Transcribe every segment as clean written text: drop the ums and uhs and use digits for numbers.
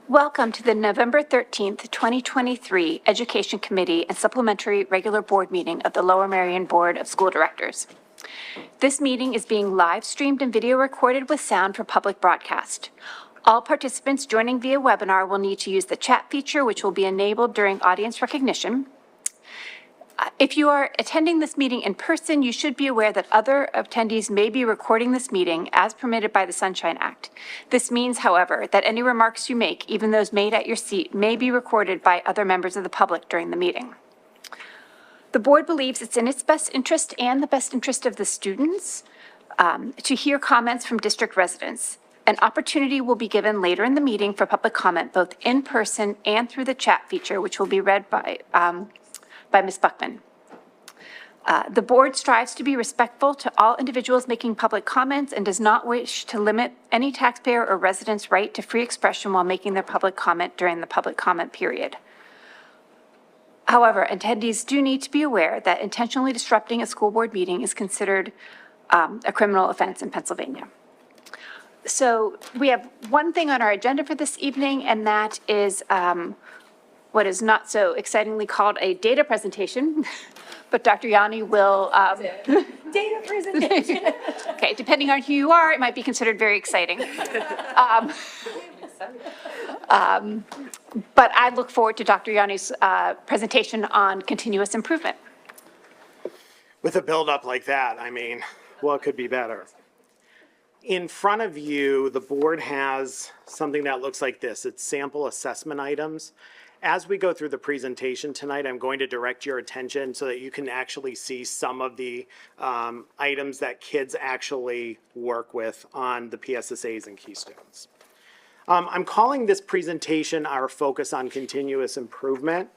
Welcome to the November 13th, 2023 Education Committee and Supplementary Regular Board Meeting of the Lower Merion Board of School Directors. This meeting is being live streamed and video recorded with sound for public broadcast. All participants joining via webinar will need to use the chat feature, which will be enabled during audience recognition. If you are attending this meeting in person, you should be aware that other attendees may be recording this meeting as permitted by the Sunshine Act. This means, however, that any remarks you make, even those made at your seat, may be recorded by other members of the public during the meeting. The board believes it's in its best interest and the best interest of the students to hear comments from district residents. An opportunity will be given later in the meeting for public comment, both in person and through the chat feature, which will be read by Ms. Buckman. The board strives to be respectful to all individuals making public comments and does not wish to limit any taxpayer or resident's right to free expression while making their public comment during the public comment period. However, attendees do need to be aware that intentionally disrupting a school board meeting is considered a criminal offense in Pennsylvania. So we have one thing on our agenda for this evening, and that is what is not so excitingly called a data presentation, but Dr. Yanni will. Data presentation. Okay, depending on who you are, it might be considered very exciting. But I look forward to Dr. Yanni's presentation on continuous improvement. With a build-up like that, I mean, what could be better? In front of you, the board has something that looks like this. It's sample assessment items. As we go through the presentation tonight, I'm going to direct your attention so that you can actually see some of the items that kids actually work with on the PSSAs and Keystones. I'm calling this presentation our focus on continuous improvement.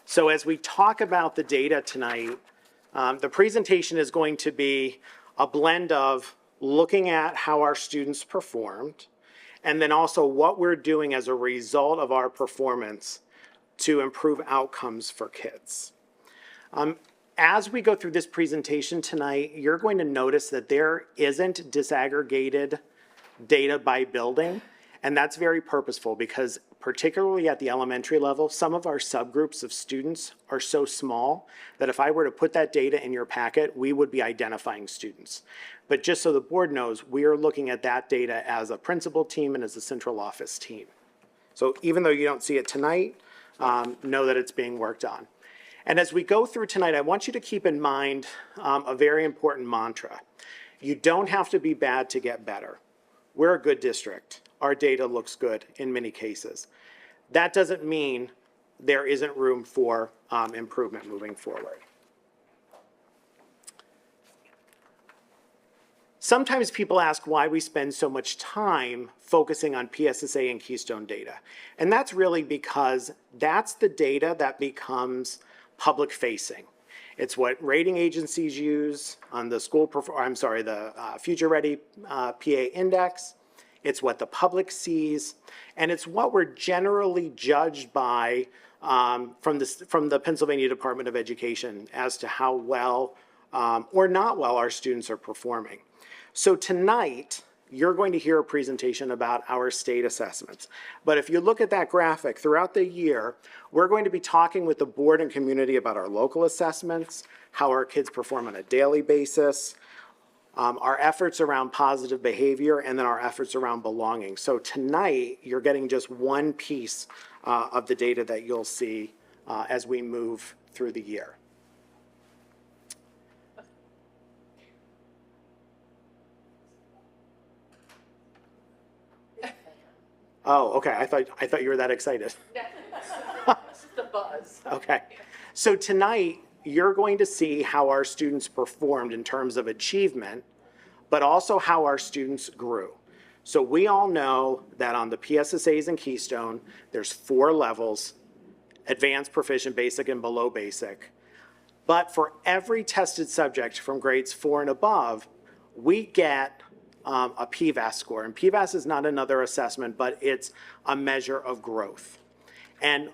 So as we talk about the data tonight, the presentation is going to be a blend of looking at how our students performed, and then also what we're doing as a result of our performance to improve outcomes for kids. As we go through this presentation tonight, you're going to notice that there isn't disaggregated data by building, and that's very purposeful because particularly at the elementary level, some of our subgroups of students are so small that if I were to put that data in your packet, we would be identifying students. But just so the board knows, we are looking at that data as a principal team and as a central office team. So even though you don't see it tonight, know that it's being worked on. And as we go through tonight, I want you to keep in mind a very important mantra. You don't have to be bad to get better. We're a good district. Our data looks good in many cases. That doesn't mean there isn't room for improvement moving forward. Sometimes people ask why we spend so much time focusing on PSSA and Keystone data. And that's really because that's the data that becomes public facing. It's what rating agencies use on the Future Ready PA Index. It's what the public sees. And it's what we're generally judged by from the Pennsylvania Department of Education as to how well or not well our students are performing. So tonight, you're going to hear a presentation about our state assessments. But if you look at that graphic throughout the year, we're going to be talking with the board and community about our local assessments, how our kids perform on a daily basis, our efforts around positive behavior, and then our efforts around belonging. So tonight, you're getting just one piece of the data that you'll see as we move through the year. Oh, okay. I thought you were that excited. It's the buzz. Okay. So tonight, you're going to see how our students performed in terms of achievement, but also how our students grew. So we all know that on the PSSAs and Keystone, there's 4 levels: advanced, proficient, basic, and below basic. But for every tested subject from grades 4 and above, we get a PVAS score. And PVAS is not another assessment, but it's a measure of growth. And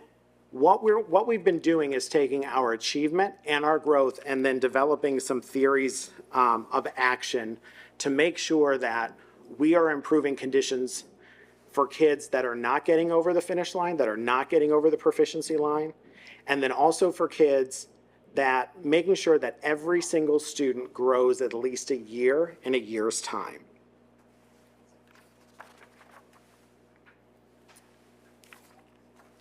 what we've been doing is taking our achievement and our growth and then developing some theories of action to make sure that we are improving conditions for kids that are not getting over the finish line, that are not getting over the proficiency line, and then also for kids that making sure that every single student grows at least a year in a year's time.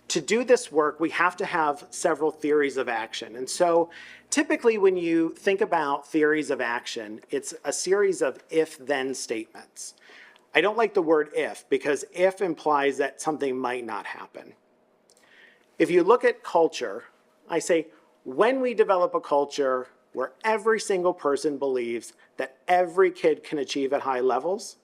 To do this work, we have to have several theories of action. And so typically when you think about theories of action, it's a series of if-then statements. I don't like the word if, because if implies that something might not happen. If you look at culture, I say, when we develop a culture where every single person believes that every kid can achieve at high levels,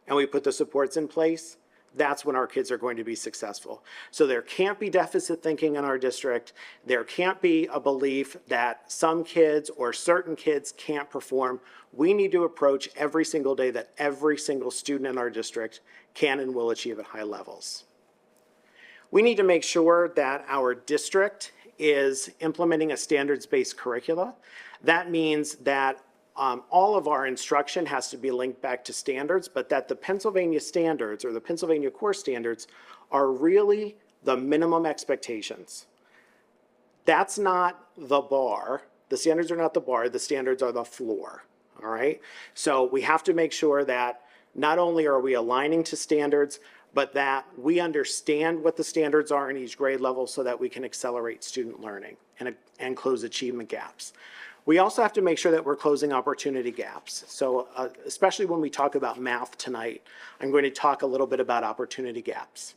and we put the supports in place, that's when our kids are going to be successful. So there can't be deficit thinking in our district. There can't be a belief that some kids or certain kids can't perform. We need to approach every single day that every single student in our district can and will achieve at high levels. We need to make sure that our district is implementing a standards-based curricula. That means that all of our instruction has to be linked back to standards, but that the Pennsylvania standards or the Pennsylvania core standards are really the minimum expectations. That's not the bar. The standards are not the bar, the standards are the floor, all right? So we have to make sure that not only are we aligning to standards, but that we understand what the standards are in each grade level so that we can accelerate student learning and close achievement gaps. We also have to make sure that we're closing opportunity gaps. So especially when we talk about math tonight, I'm going to talk a little bit about opportunity gaps.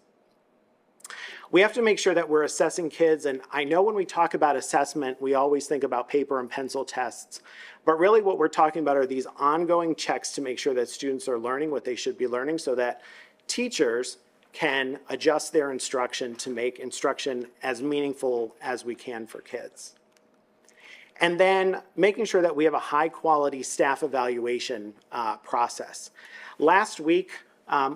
We have to make sure that we're assessing kids, and I know when we talk about assessment, we always think about paper and pencil tests, but really what we're talking about are these ongoing checks to make sure that students are learning what they should be learning so that teachers can adjust their instruction to make instruction as meaningful as we can for kids. And then making sure that we have a high quality staff evaluation process. Last week,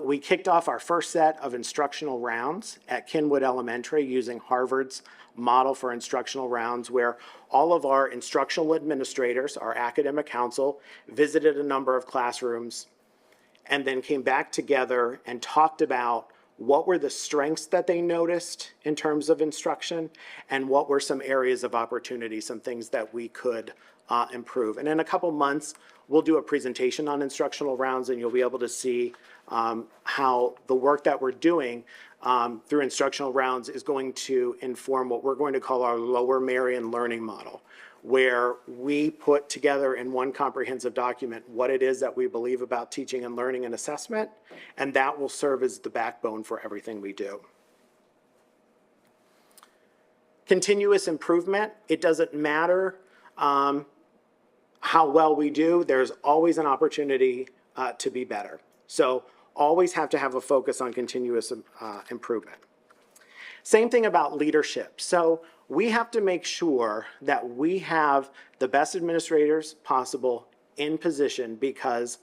we kicked off our first set of instructional rounds at Kinwood Elementary using Harvard's model for instructional rounds, where all of our instructional administrators, our academic council, visited a number of classrooms and then came back together and talked about what were the strengths that they noticed in terms of instruction and what were some areas of opportunity, some things that we could improve. And in a couple months, we'll do a presentation on instructional rounds and you'll be able to see how the work that we're doing through instructional rounds is going to inform what we're going to call our Lower Merion learning model, where we put together in one comprehensive document what it is that we believe about teaching and learning and assessment, and that will serve as the backbone for everything we do. Continuous improvement, it doesn't matter how well we do, there's always an opportunity to be better. So always have to have a focus on continuous improvement. Same thing about leadership. So we have to make sure that we have the best administrators possible in position, because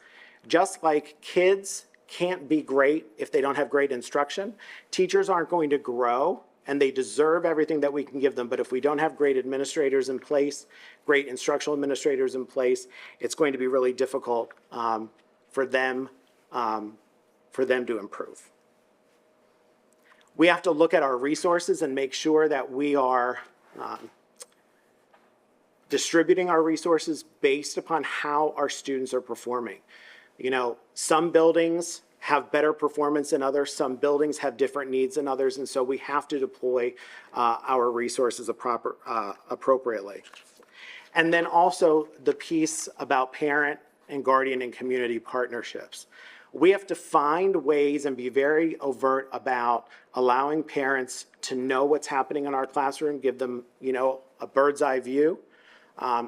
just like kids can't be great if they don't have great instruction, teachers aren't going to grow, and they deserve everything that we can give them. But if we don't have great administrators in place, great instructional administrators in place, it's going to be really difficult for them to improve. We have to look at our resources and make sure that we are distributing our resources based upon how our students are performing. You know, some buildings have better performance than others, some buildings have different needs than others, and so we have to deploy our resources appropriately. And then also the piece about parent and guardian and community partnerships. We have to find ways and be very overt about allowing parents to know what's happening in our classroom, give them, you know, a bird's eye view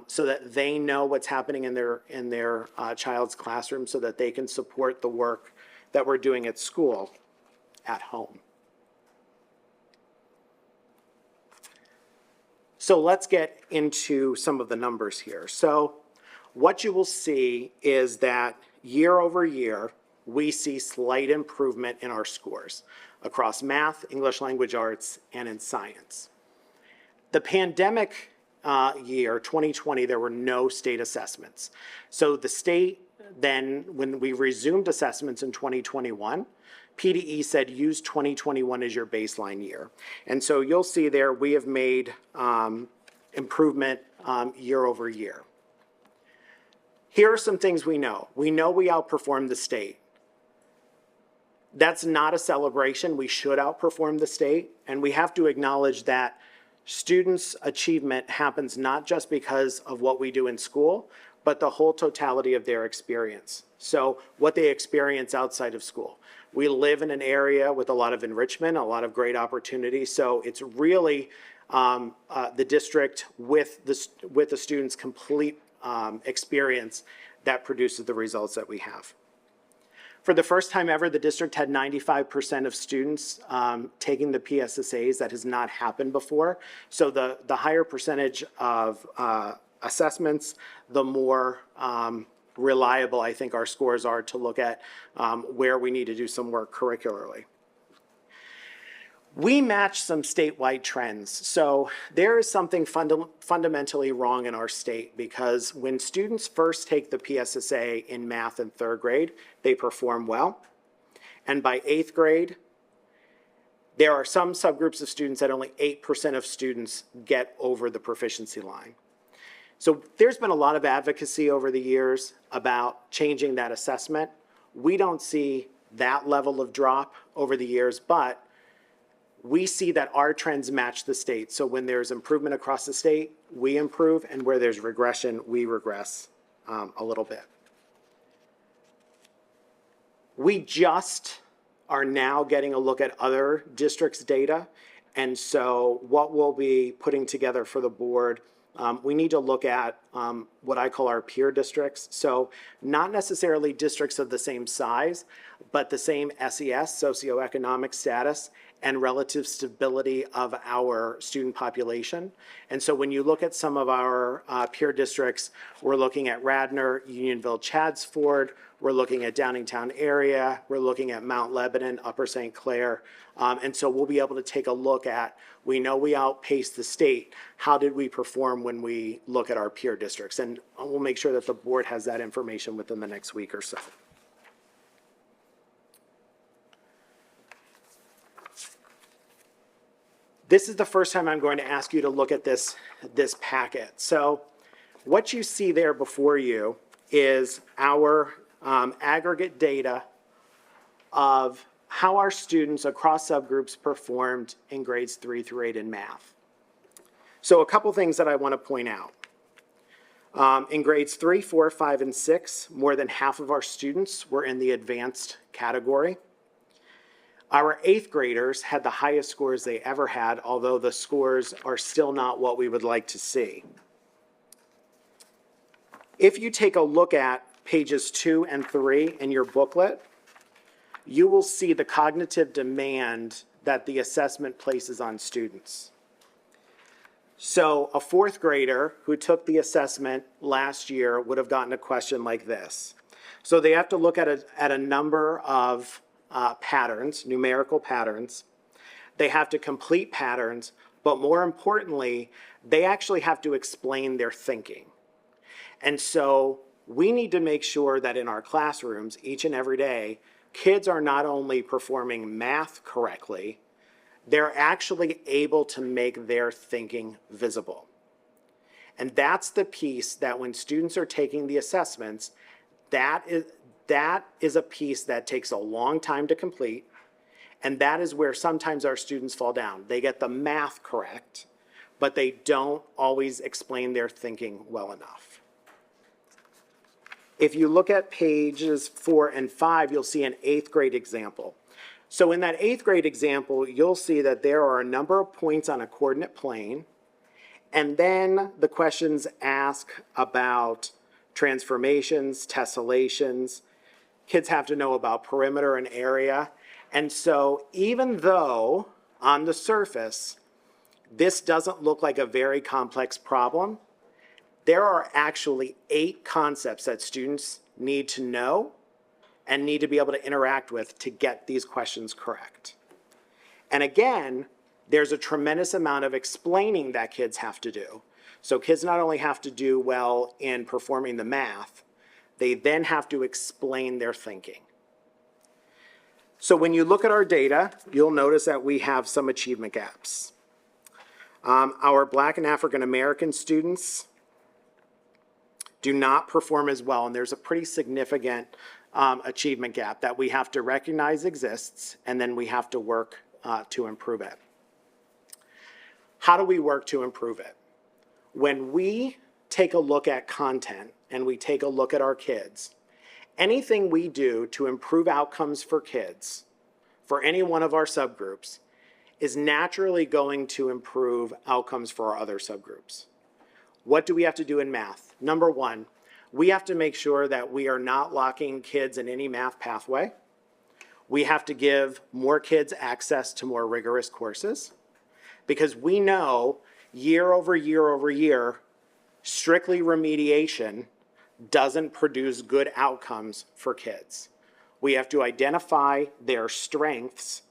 so that they know what's happening in their child's classroom so that they can support the work that we're doing at school at home. So let's get into some of the numbers here. So what you will see is that year over year, we see slight improvement in our scores across math, English language arts, and in science. The pandemic year, 2020, there were no state assessments. So the state then, when we resumed assessments in 2021, PDE said use 2021 as your baseline year. And so you'll see there we have made improvement year over year. Here are some things we know. We know we outperformed the state. That's not a celebration. We should outperform the state. And we have to acknowledge that students' achievement happens not just because of what we do in school, but the whole totality of their experience. So what they experience outside of school. We live in an area with a lot of enrichment, a lot of great opportunities. So it's really the district with the students' complete experience that produces the results that we have. For the first time ever, the district had 95% of students taking the PSSAs. That has not happened before. So the higher percentage of assessments, the more reliable I think our scores are to look at where we need to do some work curricularly. We match some statewide trends. So there is something fundamentally wrong in our state, because when students first take the PSSA in math in third grade, they perform well. And by eighth grade, there are some subgroups of students that only 8% of students get over the proficiency line. So there's been a lot of advocacy over the years about changing that assessment. We don't see that level of drop over the years, but we see that our trends match the state. So when there's improvement across the state, we improve, and where there's regression, we regress a little bit. We just are now getting a look at other districts' data, and so what we'll be putting together for the board, we need to look at what I call our peer districts. So not necessarily districts of the same size, but the same SES, socioeconomic status, and relative stability of our student population. And so when you look at some of our peer districts, we're looking at Radnor, Unionville, Chadsford, we're looking at Downingtown area, we're looking at Mount Lebanon, Upper St. Clair. And so we'll be able to take a look at, we know we outpaced the state, how did we perform when we look at our peer districts? And we'll make sure that the board has that information within the next week or so. This is the first time I'm going to ask you to look at this packet. So what you see there before you is our aggregate data of how our students across subgroups performed in grades 3 through 8 in math. So a couple things that I want to point out. In grades 3, 4, 5, and 6, more than half of our students were in the advanced category. Our 8th graders had the highest scores they ever had, although the scores are still not what we would like to see. If you take a look at pages 2 and 3 in your booklet, you will see the cognitive demand that the assessment places on students. So a 4th grader who took the assessment last year would have gotten a question like this. So they have to look at a number of patterns, numerical patterns. They have to complete patterns, but more importantly, they actually have to explain their thinking. And so we need to make sure that in our classrooms, each and every day, kids are not only performing math correctly, they're actually able to make their thinking visible. And that's the piece that when students are taking the assessments, that is a piece that takes a long time to complete, and that is where sometimes our students fall down. They get the math correct, but they don't always explain their thinking well enough. If you look at pages 4 and 5, you'll see an 8th grade example. So in that 8th grade example, you'll see that there are a number of points on a coordinate plane, and then the questions ask about transformations, tessellations. Kids have to know about perimeter and area. And so even though on the surface, this doesn't look like a very complex problem, there are actually 8 concepts that students need to know and need to be able to interact with to get these questions correct. And again, there's a tremendous amount of explaining that kids have to do. So kids not only have to do well in performing the math, they then have to explain their thinking. So when you look at our data, you'll notice that we have some achievement gaps. Our Black and African American students do not perform as well, and there's a pretty significant achievement gap that we have to recognize exists, and then we have to work to improve it. How do we work to improve it? When we take a look at content and we take a look at our kids, anything we do to improve outcomes for kids, for any one of our subgroups, is naturally going to improve outcomes for our other subgroups. What do we have to do in math? Number one, we have to make sure that we are not locking kids in any math pathway. We have to give more kids access to more rigorous courses, because we know year over year over year, strictly remediation doesn't produce good outcomes for kids. We have to identify their strengths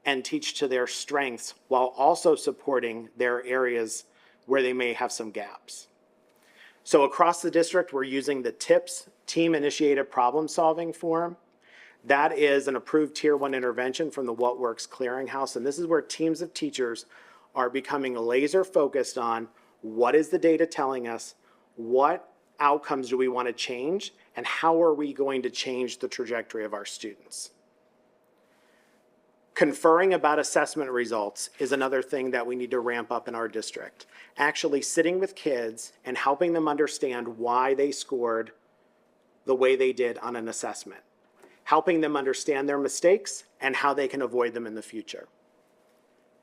and teach to their strengths while also supporting their areas where they may have some gaps. So across the district, we're using the TIPS, Team Initiated Problem Solving form. That is an approved Tier 1 intervention from the What Works Clearinghouse, and this is where teams of teachers are becoming laser focused on what is the data telling us, what outcomes do we want to change, and how are we going to change the trajectory of our students. Conferring about assessment results is another thing that we need to ramp up in our district. Actually sitting with kids and helping them understand why they scored the way they did on an assessment. Helping them understand their mistakes and how they can avoid them in the future.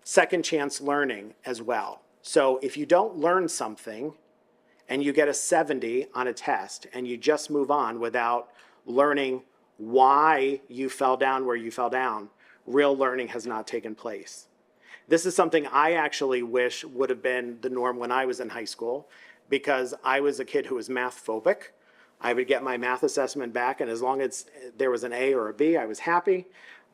Second chance learning as well. So if you don't learn something and you get a 70 on a test and you just move on without learning why you fell down where you fell down, real learning has not taken place. This is something I actually wish would have been the norm when I was in high school, because I was a kid who was math phobic. I would get my math assessment back, and as long as there was an A or a B, I was happy.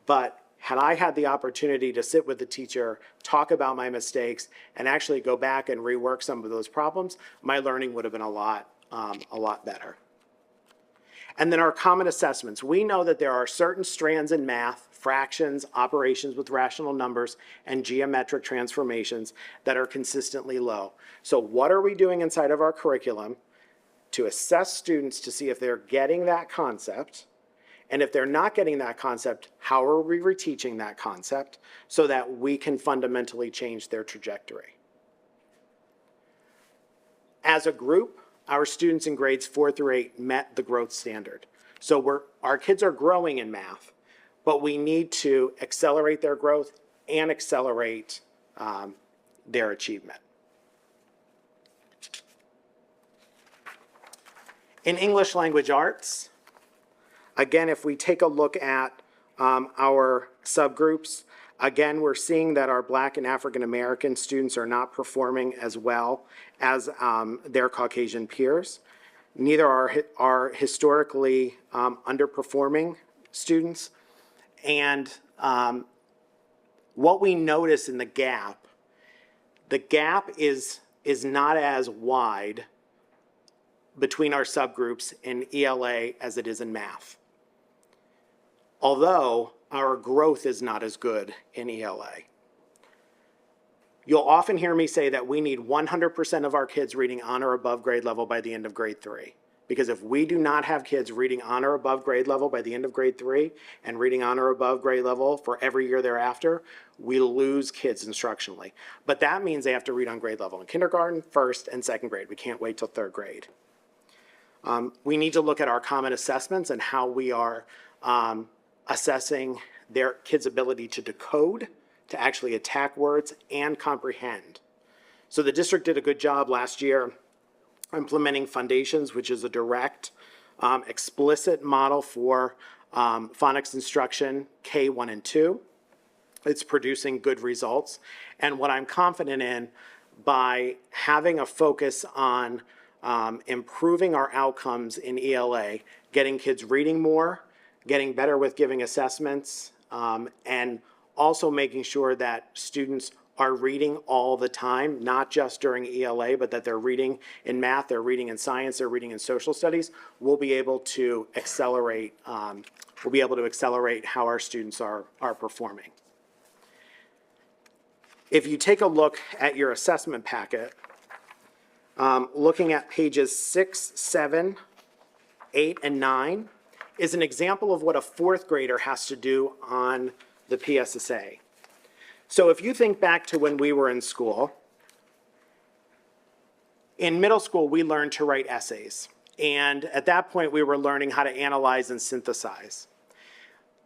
But had I had the opportunity to sit with the teacher, talk about my mistakes, and actually go back and rework some of those problems, my learning would have been a lot better. And then our common assessments. We know that there are certain strands in math, fractions, operations with rational numbers, and geometric transformations that are consistently low. So what are we doing inside of our curriculum to assess students to see if they're getting that concept? And if they're not getting that concept, how are we reteaching that concept so that we can fundamentally change their trajectory? As a group, our students in grades 4 through 8 met the growth standard. So our kids are growing in math, but we need to accelerate their growth and accelerate their achievement. In English language arts, again, if we take a look at our subgroups, again, we're seeing that our Black and African American students are not performing as well as their Caucasian peers. Neither are historically underperforming students. And what we notice in the gap is not as wide between our subgroups in ELA as it is in math. Although our growth is not as good in ELA. You'll often hear me say that we need 100% of our kids reading on or above grade level by the end of grade 3. Because if we do not have kids reading on or above grade level by the end of grade 3 and reading on or above grade level for every year thereafter, we lose kids instructionally. But that means they have to read on grade level in kindergarten, first, and second grade. We can't wait till third grade. We need to look at our common assessments and how we are assessing their kids' ability to decode, to actually attack words, and comprehend. So the district did a good job last year implementing Foundations, which is a direct, explicit model for phonics instruction K1 and 2. It's producing good results. And what I'm confident in, by having a focus on improving our outcomes in ELA, getting kids reading more, getting better with giving assessments, and also making sure that students are reading all the time, not just during ELA, but that they're reading in math, they're reading in science, they're reading in social studies, we'll be able to accelerate how our students are performing. If you take a look at your assessment packet, looking at pages 6, 7, 8, and 9 is an example of what a fourth grader has to do on the PSSA. So if you think back to when we were in school, in middle school, we learned to write essays. And at that point, we were learning how to analyze and synthesize.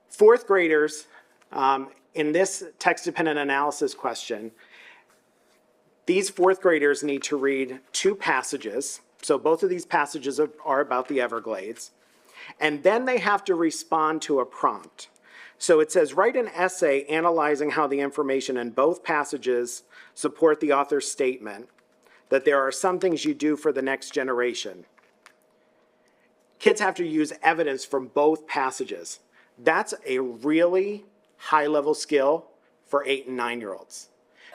Fourth graders, in this text-dependent analysis question, these fourth graders need to read 2 passages. So both of these passages are about the Everglades. And then they have to respond to a prompt. So it says, write an essay analyzing how the information in both passages support the author's statement that there are some things you do for the next generation. Kids have to use evidence from both passages. That's a really high-level skill for 8 and 9-year-olds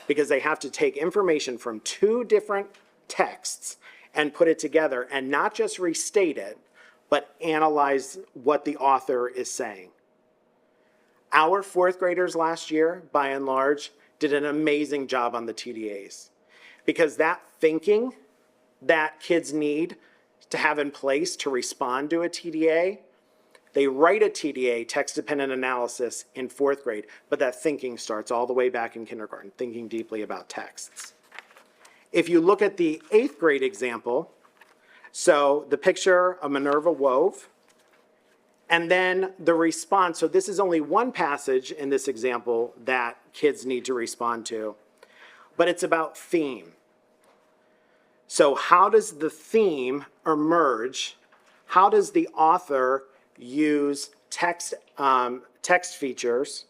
because they have to take information from 2 different texts and put it together and not just restate it, but analyze what the author is saying. Our fourth graders last year, by and large, did an amazing job on the TDAs because that thinking that kids need to have in place to respond to a TDA, they write a TDA, text-dependent analysis, in fourth grade, but that thinking starts all the way back in kindergarten, thinking deeply about texts. If you look at the 8th grade example, so the picture of Minerva wove, and then the response. So this is only one passage in this example that kids need to respond to, but it's about theme. So how does the theme emerge? How does the author use text features?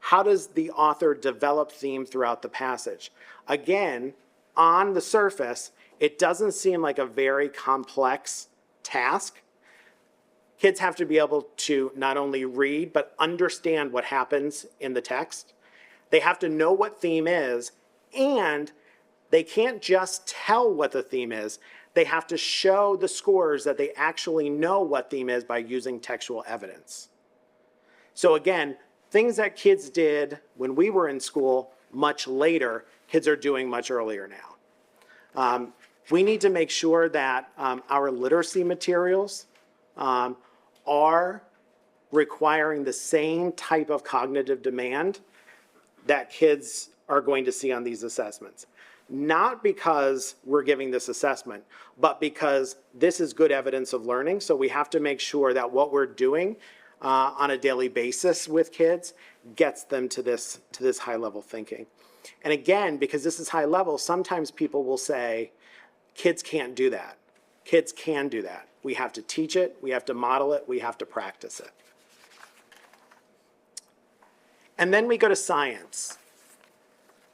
How does the author develop theme throughout the passage? Again, on the surface, it doesn't seem like a very complex task. Kids have to be able to not only read, but understand what happens in the text. They have to know what theme is, and they can't just tell what the theme is. They have to show the scorers that they actually know what theme is by using textual evidence. So again, things that kids did when we were in school much later, kids are doing much earlier now. We need to make sure that our literacy materials are requiring the same type of cognitive demand that kids are going to see on these assessments. Not because we're giving this assessment, but because this is good evidence of learning. So we have to make sure that what we're doing on a daily basis with kids gets them to this high level thinking. And again, because this is high level, sometimes people will say, kids can't do that. Kids can do that. We have to teach it, we have to model it, we have to practice it. And then we go to science.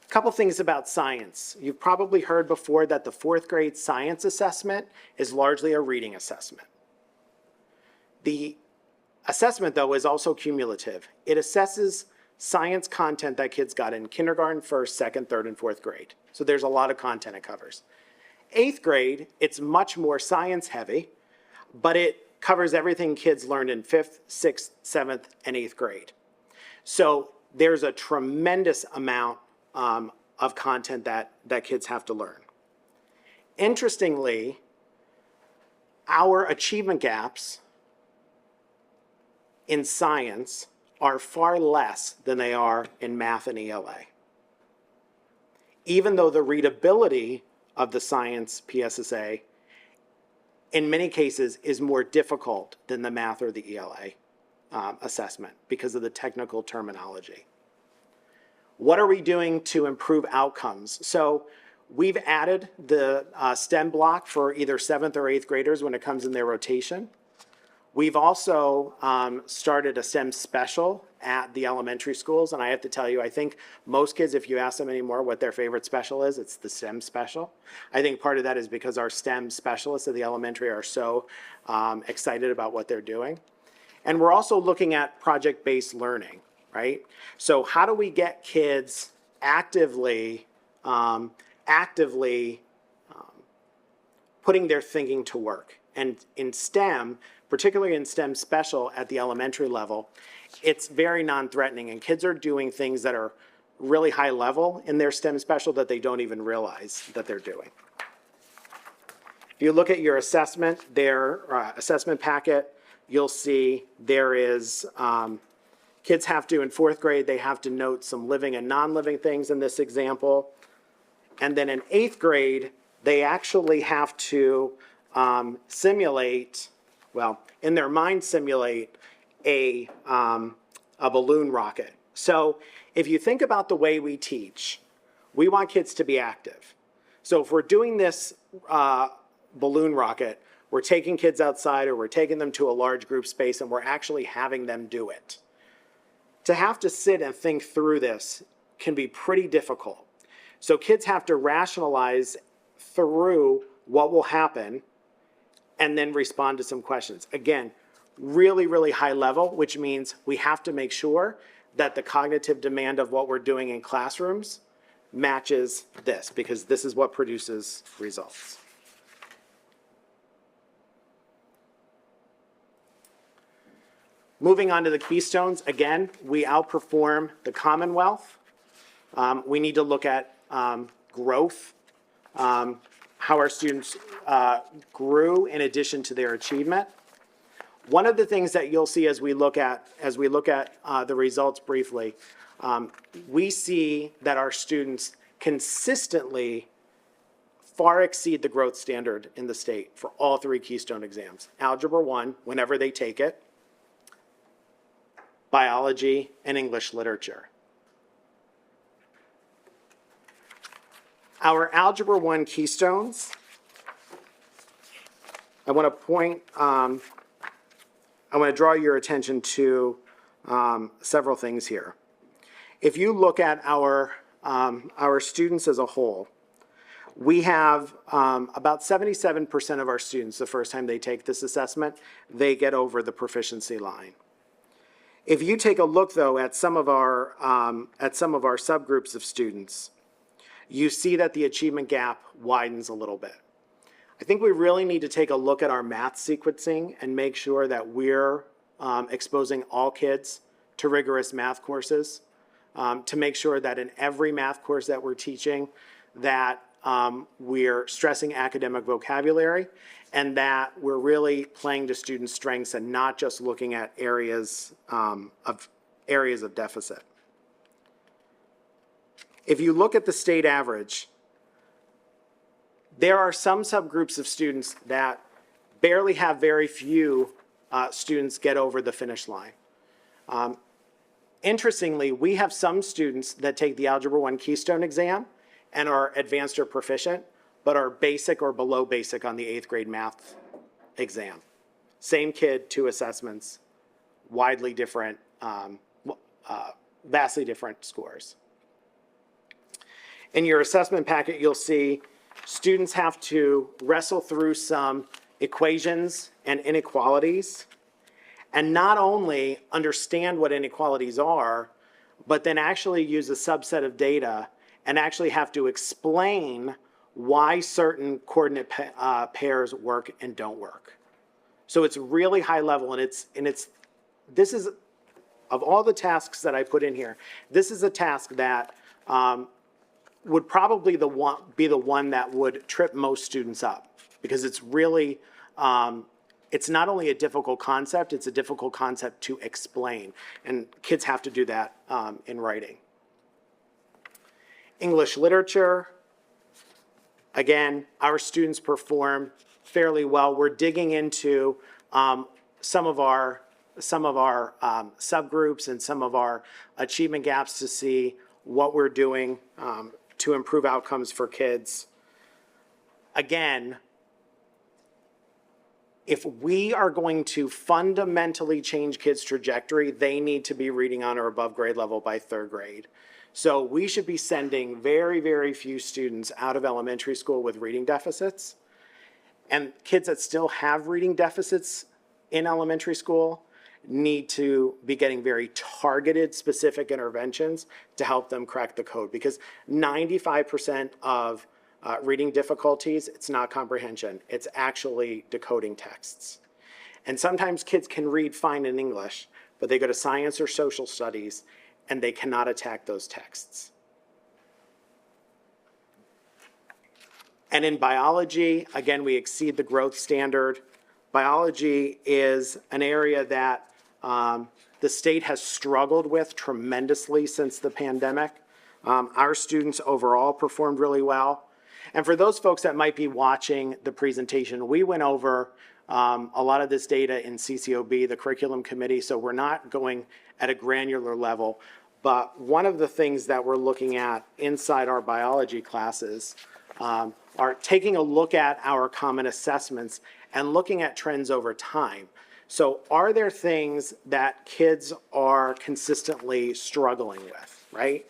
A couple things about science. You've probably heard before that the fourth grade science assessment is largely a reading assessment. The assessment, though, is also cumulative. It assesses science content that kids got in kindergarten, first, second, third, and fourth grade. So there's a lot of content it covers. 8th grade, it's much more science heavy, but it covers everything kids learned in 5th, 6th, 7th, and 8th grade. So there's a tremendous amount of content that kids have to learn. Interestingly, our achievement gaps in science are far less than they are in math and ELA. Even though the readability of the science PSSA in many cases is more difficult than the math or the ELA assessment because of the technical terminology. What are we doing to improve outcomes? So we've added the STEM block for either 7th or 8th graders when it comes in their rotation. We've also started a STEM special at the elementary schools, and I have to tell you, I think most kids, if you ask them anymore what their favorite special is, it's the STEM special. I think part of that is because our STEM specialists at the elementary are so excited about what they're doing. And we're also looking at project-based learning, right? So how do we get kids actively putting their thinking to work. And in STEM, particularly in STEM special at the elementary level, it's very non-threatening, and kids are doing things that are really high level in their STEM special that they don't even realize that they're doing. If you look at your assessment, assessment packet, you'll see there is, kids have to, in fourth grade, they have to note some living and non-living things in this example. And then in eighth grade, they actually have to simulate, well, in their mind simulate a balloon rocket. So if you think about the way we teach, we want kids to be active. So if we're doing this balloon rocket, we're taking kids outside or we're taking them to a large group space and we're actually having them do it. To have to sit and think through this can be pretty difficult. So kids have to rationalize through what will happen and then respond to some questions. Again, really, really high level, which means we have to make sure that the cognitive demand of what we're doing in classrooms matches this, because this is what produces results. Moving on to the keystones, again, we outperform the Commonwealth. We need to look at growth, how our students grew in addition to their achievement. One of the things that you'll see as we look at the results briefly, we see that our students consistently far exceed the growth standard in the state for all three Keystone exams. Algebra 1, whenever they take it, biology, and English literature. Our Algebra 1 Keystones, I want to draw your attention to several things here. If you look at our students as a whole, we have about 77% of our students, the first time they take this assessment, they get over the proficiency line. If you take a look, though, at some of our subgroups of students, you see that the achievement gap widens a little bit. I think we really need to take a look at our math sequencing and make sure that we're exposing all kids to rigorous math courses, to make sure that in every math course that we're teaching, that we're stressing academic vocabulary and that we're really playing to students' strengths and not just looking at areas of deficit. If you look at the state average, there are some subgroups of students that barely have very few students get over the finish line. Interestingly, we have some students that take the Algebra 1 Keystone exam and are advanced or proficient, but are basic or below basic on the 8th grade math exam. Same kid, two assessments, widely different, vastly different scores. In your assessment packet, you'll see students have to wrestle through some equations and inequalities, and not only understand what inequalities are, but then actually use a subset of data and actually have to explain why certain coordinate pairs work and don't work. So it's really high level, and this is, of all the tasks that I put in here, this is a task that would probably be the one that would trip most students up, because it's really, it's not only a difficult concept, it's a difficult concept to explain, and kids have to do that in writing. English literature, again, our students perform fairly well. We're digging into some of our subgroups and some of our achievement gaps to see what we're doing to improve outcomes for kids. Again, if we are going to fundamentally change kids' trajectory, they need to be reading on or above grade level by 3rd grade. So we should be sending very, very few students out of elementary school with reading deficits. And kids that still have reading deficits in elementary school need to be getting very targeted, specific interventions to help them crack the code, because 95% of reading difficulties, it's not comprehension, it's actually decoding texts. And sometimes kids can read fine in English, but they go to science or social studies and they cannot attack those texts. And in biology, again, we exceed the growth standard. Biology is an area that the state has struggled with tremendously since the pandemic. Our students overall performed really well. And for those folks that might be watching the presentation, we went over a lot of this data in CCOB, the curriculum committee, so we're not going at a granular level. But one of the things that we're looking at inside our biology classes are taking a look at our common assessments and looking at trends over time. So are there things that kids are consistently struggling with, right?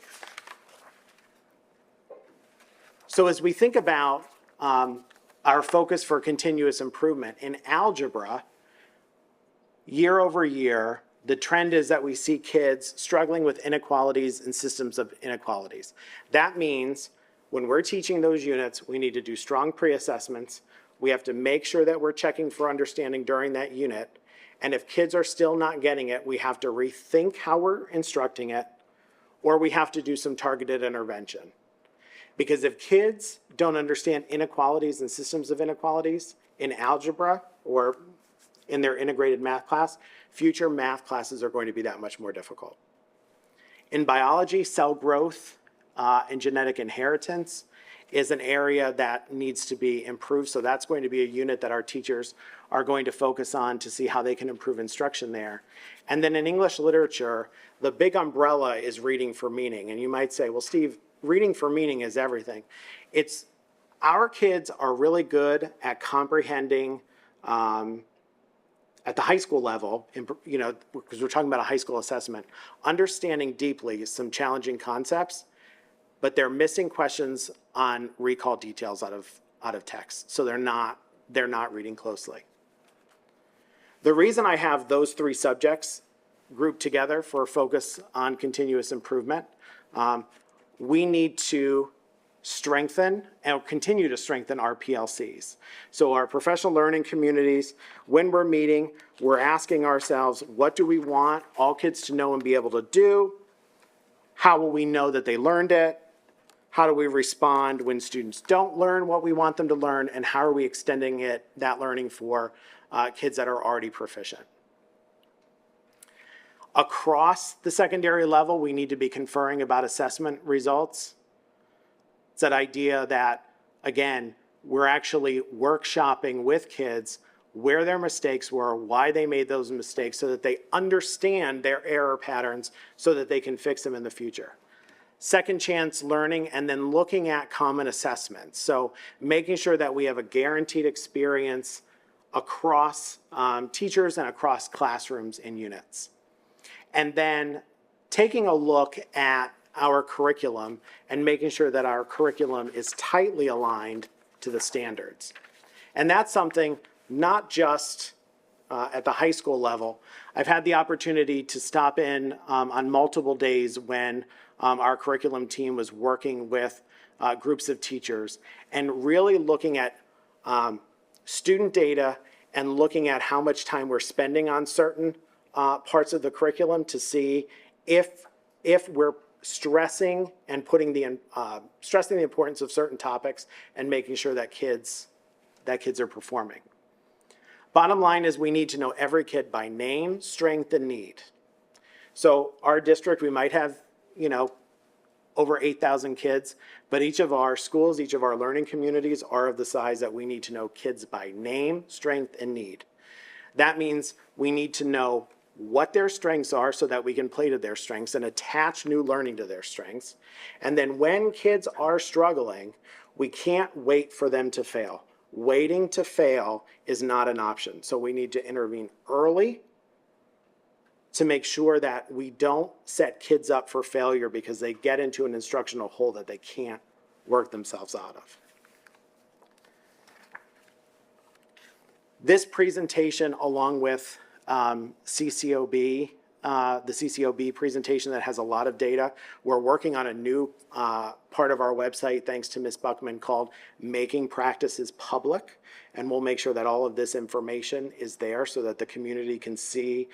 So as we think about our focus for continuous improvement in algebra, year over year, the trend is that we see kids struggling with inequalities and systems of inequalities. That means when we're teaching those units, we need to do strong pre-assessments. We have to make sure that we're checking for understanding during that unit. And if kids are still not getting it, we have to rethink how we're instructing it, or we have to do some targeted intervention. Because if kids don't understand inequalities and systems of inequalities in algebra or in their integrated math class, future math classes are going to be that much more difficult. In biology, cell growth and genetic inheritance is an area that needs to be improved. So that's going to be a unit that our teachers are going to focus on to see how they can improve instruction there. And then in English literature, the big umbrella is reading for meaning. And you might say, well, Steve, reading for meaning is everything. It's our kids are really good at comprehending at the high school level, you know, because we're talking about a high school assessment, understanding deeply some challenging concepts, but they're missing questions on recall details out of text. So they're not reading closely. The reason I have those three subjects grouped together for a focus on continuous improvement, we need to strengthen and continue to strengthen our PLCs. So our professional learning communities, when we're meeting, we're asking ourselves, what do we want all kids to know and be able to do? How will we know that they learned it? How do we respond when students don't learn what we want them to learn? And how are we extending that learning for kids that are already proficient? Across the secondary level, we need to be conferring about assessment results. It's that idea that, again, we're actually workshopping with kids where their mistakes were, why they made those mistakes, so that they understand their error patterns so that they can fix them in the future. Second chance learning, and then looking at common assessments. So making sure that we have a guaranteed experience across teachers and across classrooms and units. And then taking a look at our curriculum and making sure that our curriculum is tightly aligned to the standards. And that's something not just at the high school level. I've had the opportunity to stop in on multiple days when our curriculum team was working with groups of teachers and really looking at student data and looking at how much time we're spending on certain parts of the curriculum to see if we're stressing and putting stressing the importance of certain topics and making sure that kids are performing. Bottom line is we need to know every kid by name, strength, and need. So our district, we might have, over 8,000 kids, but each of our schools, each of our learning communities are of the size that we need to know kids by name, strength, and need. That means we need to know what their strengths are so that we can play to their strengths and attach new learning to their strengths. And then when kids are struggling, we can't wait for them to fail. Waiting to fail is not an option. So we need to intervene early to make sure that we don't set kids up for failure because they get into an instructional hole that they can't work themselves out of. This presentation, along with CCOB, the CCOB presentation that has a lot of data. We're working on a new part of our website, thanks to Ms. Buckman, called Making Practices Public. And we'll make sure that all of this information is there so that the community can see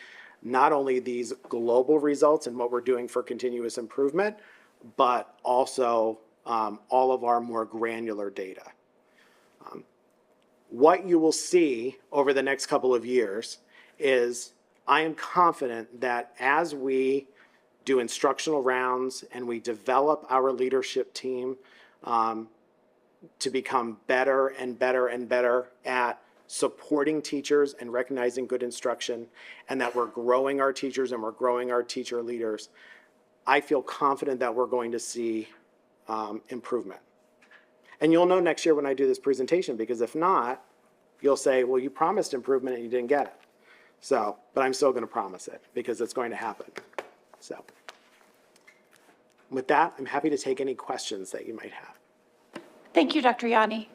not only these global results and what we're doing for continuous improvement, but also all of our more granular data. What you will see over the next couple of years is I am confident that as we do instructional rounds and we develop our leadership team to become better and better and better at supporting teachers and recognizing good instruction, and that we're growing our teachers and we're growing our teacher leaders, I feel confident that we're going to see improvement. And you'll know next year when I do this presentation, because if not, you'll say, well, you promised improvement and you didn't get it. So, but I'm still going to promise it because it's going to happen. So, with that, I'm happy to take any questions that you might have. Thank you, Dr. Yanni.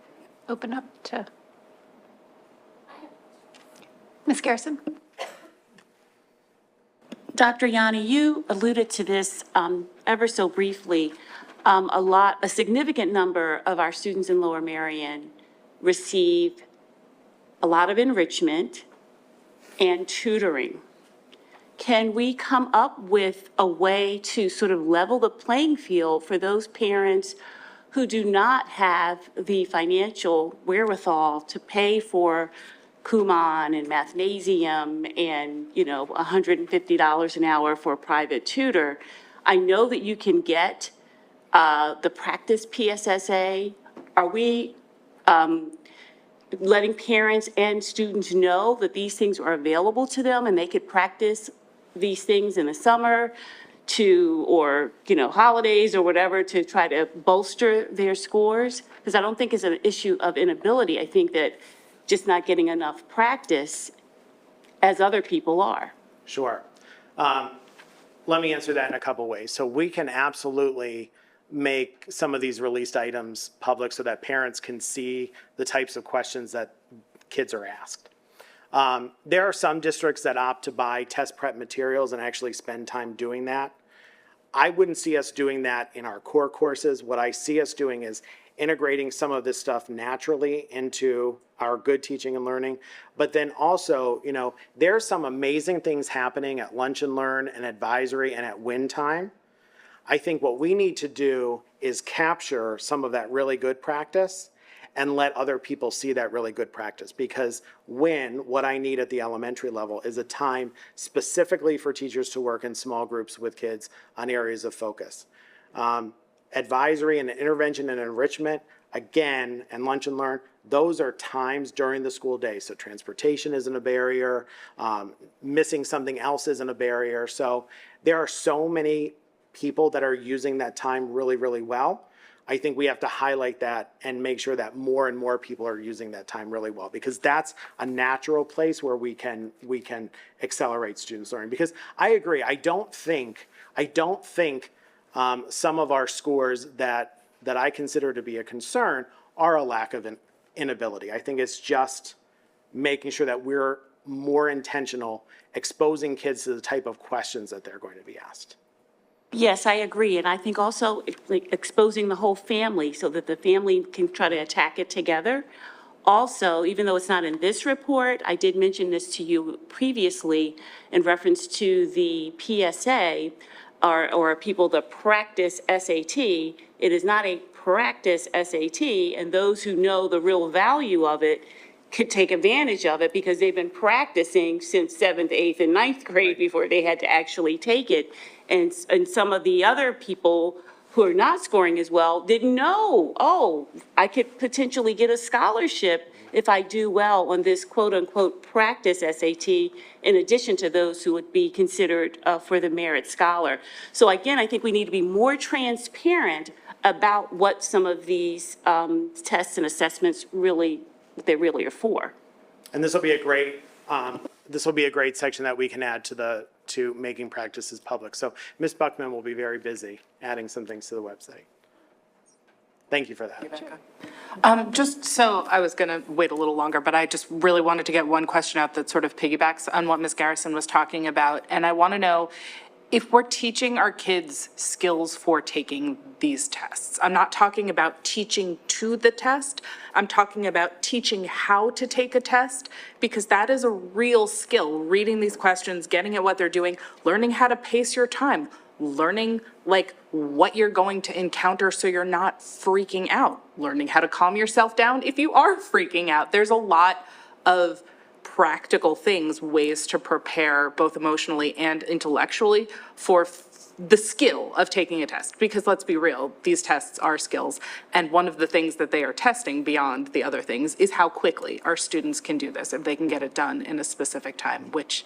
Open up to Ms. Garrison. Dr. Yanni, you alluded to this ever so briefly. A significant number of our students in Lower Merion receive a lot of enrichment and tutoring. Can we come up with a way to sort of level the playing field for those parents who do not have the financial wherewithal to pay for Kumon and Mathnasium and, $150 an hour for a private tutor? I know that you can get the practice PSSA. Are we letting parents and students know that these things are available to them and they could practice these things in the summer or holidays or whatever to try to bolster their scores? Because I don't think it's an issue of inability. I think that just not getting enough practice as other people are. Sure. Let me answer that in a couple ways. So we can absolutely make some of these released items public so that parents can see the types of questions that kids are asked. There are some districts that opt to buy test prep materials and actually spend time doing that. I wouldn't see us doing that in our core courses. What I see us doing is integrating some of this stuff naturally into our good teaching and learning. But then also, there's some amazing things happening at Lunch and Learn and advisory and at Win Time. I think what we need to do is capture some of that really good practice and let other people see that really good practice. Because what I need at the elementary level is a time specifically for teachers to work in small groups with kids on areas of focus. Advisory and intervention and enrichment, again, and Lunch and Learn, those are times during the school day. So transportation isn't a barrier, missing something else isn't a barrier. So there are so many people that are using that time really, really well. I think we have to highlight that and make sure that more and more people are using that time really well, because that's a natural place where we can accelerate students' learning. Because I agree, I don't think some of our scores that I consider to be a concern are a lack of inability. I think it's just making sure that we're more intentional, exposing kids to the type of questions that they're going to be asked. Yes, I agree. And I think also exposing the whole family so that the family can try to attack it together. Also, even though it's not in this report, I did mention this to you previously in reference to the PSA or people that practice SAT. It is not a practice SAT, and those who know the real value of it could take advantage of it because they've been practicing since 7th, 8th, and 9th grade before they had to actually take it. And some of the other people who are not scoring as well didn't know, I could potentially get a scholarship if I do well on this quote-unquote practice SAT, in addition to those who would be considered for the Merit Scholar. So again, I think we need to be more transparent about what some of these tests and assessments really are for. And this will be a great section that we can add to making practices public. So Ms. Buckman will be very busy adding some things to the website. thank you for that. Just so I was going to wait a little longer, but I just really wanted to get one question out that sort of piggybacks on what Ms. Garrison was talking about. And I want to know if we're teaching our kids skills for taking these tests. I'm not talking about teaching to the test. I'm talking about teaching how to take a test, because that is a real skill. Reading these questions, getting at what they're doing, learning how to pace your time, learning like what you're going to encounter so you're not freaking out, learning how to calm yourself down if you are freaking out. There's a lot of practical things, ways to prepare both emotionally and intellectually for the skill of taking a test. Because let's be real, these tests are skills. And one of the things that they are testing beyond the other things is how quickly our students can do this, if they can get it done in a specific time, which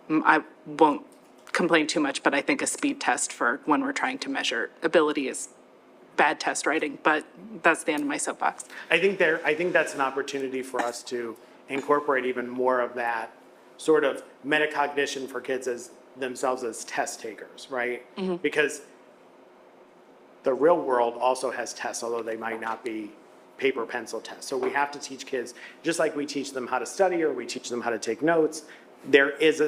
I won't complain too much, but I think a speed test for when we're trying to measure ability is bad test writing, but that's the end of my soapbox. I think that's an opportunity for us to incorporate even more of that sort of metacognition for kids as themselves as test takers, right? Because the real world also has tests, although they might not be paper pencil tests. So we have to teach kids, just like we teach them how to study or we teach them how to take notes, there is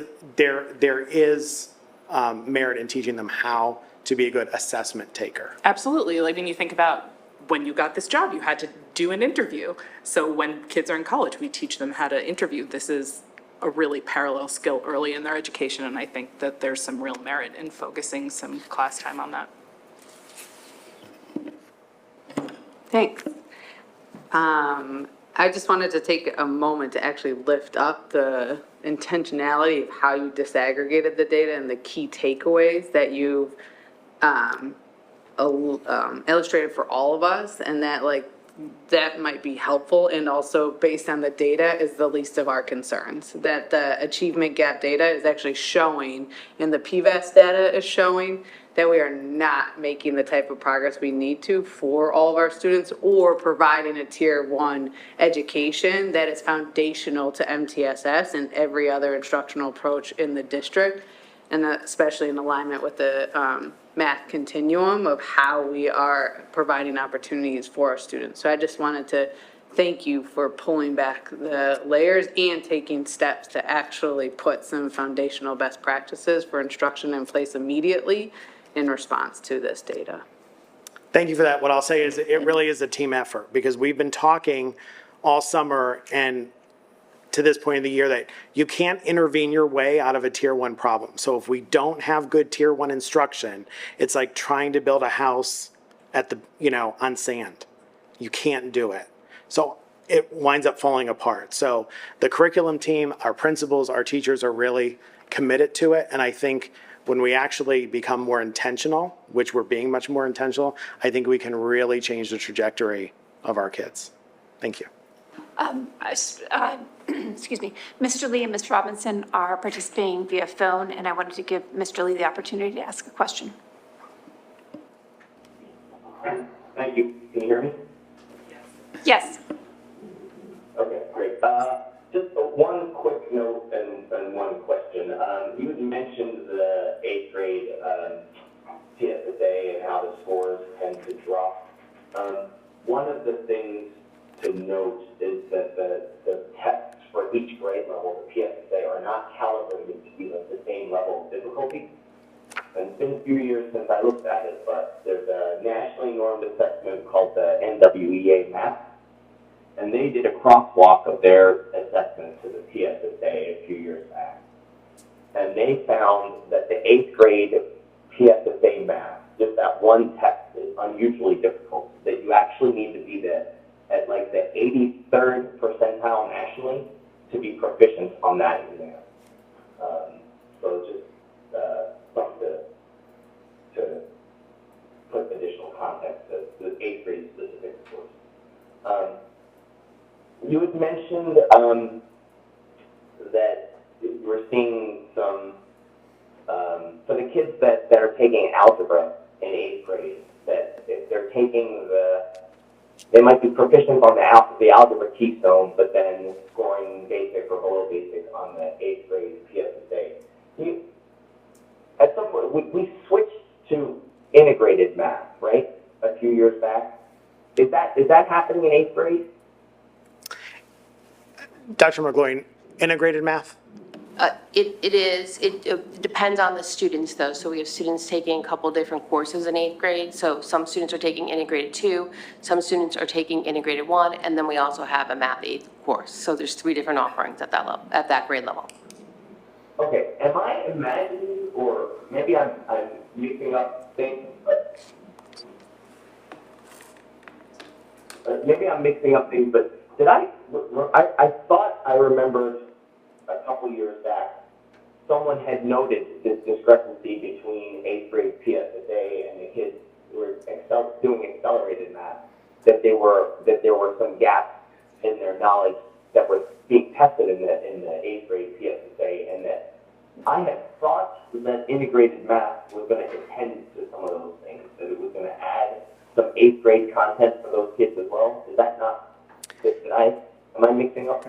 merit in teaching them how to be a good assessment taker. Absolutely. Like when you think about when you got this job, you had to do an interview. So when kids are in college, we teach them how to interview. This is a really parallel skill early in their education, and I think that there's some real merit in focusing some class time on that. Thanks. I just wanted to take a moment to actually lift up the intentionality of how you disaggregated the data and the key takeaways that you've illustrated for all of us, and that might be helpful, and also based on the data is the least of our concerns. That the achievement gap data is actually showing, and the PVAS data is showing that we are not making the type of progress we need to for all of our students, or providing a tier 1 education that is foundational to MTSS and every other instructional approach in the district, and especially in alignment with the math continuum of how we are providing opportunities for our students. So I just wanted to thank you for pulling back the layers and taking steps to actually put some foundational best practices for instruction in place immediately in response to this data. Thank you for that. What I'll say is it really is a team effort, because we've been talking all summer and to this point in the year that you can't intervene your way out of a tier 1 problem. So if we don't have good tier 1 instruction, it's like trying to build a house on sand. You can't do it. So it winds up falling apart. So the curriculum team, our principals, our teachers are really committed to it. And I think when we actually become more intentional, which we're being much more intentional, I think we can really change the trajectory of our kids. Thank you. Excuse me, Mr. Lee and Ms. Robinson are participating via phone, and I wanted to give Mr. Lee the opportunity to ask a question. Thank you. Can you hear me? Yes. Okay, great. Just one quick note and one question. You had mentioned the 8th grade PSSA and how the scores tend to drop. One of the things to note is that the tests for each grade level, the PSSA, are not calibrated to be of the same level of difficulty. And it's been a few years since I looked at it, but there's a nationally normed assessment called the NWEA Math, and they did a crosswalk of their assessment to the PSSA a few years back. And they found that the 8th grade PSSA Math, just that one test, is unusually difficult, that you actually need to be at like the 83rd percentile nationally to be proficient on that exam. So just something to put additional context to the 8th grade specific course. You had mentioned that we're seeing some, for the kids that are taking algebra in 8th grade, that if they're taking they might be proficient on the algebra keystone, but then scoring basic or below basic on the 8th grade PSSA. At some point, we switched to integrated math, right? a few years back. Is that happening in 8th grade? Dr. McGloin, integrated math? It is, it depends on the students though. So we have students taking a couple different courses in 8th grade. So some students are taking integrated 2, some students are taking integrated 1, and then we also have a math 8th course. So there's 3 different offerings at that level, at that grade level. Okay, am I imagining, or maybe I'm mixing up things, but did I thought I remembered a couple years back, someone had noted this discrepancy between 8th grade PSSA and the kids who were doing accelerated math, that there were some gaps in their knowledge that were being tested in the 8th grade PSSA, and that I had thought that integrated math was going to attend to some of those things, that it was going to add some 8th grade content for those kids as well. Is that not? Am I mixing up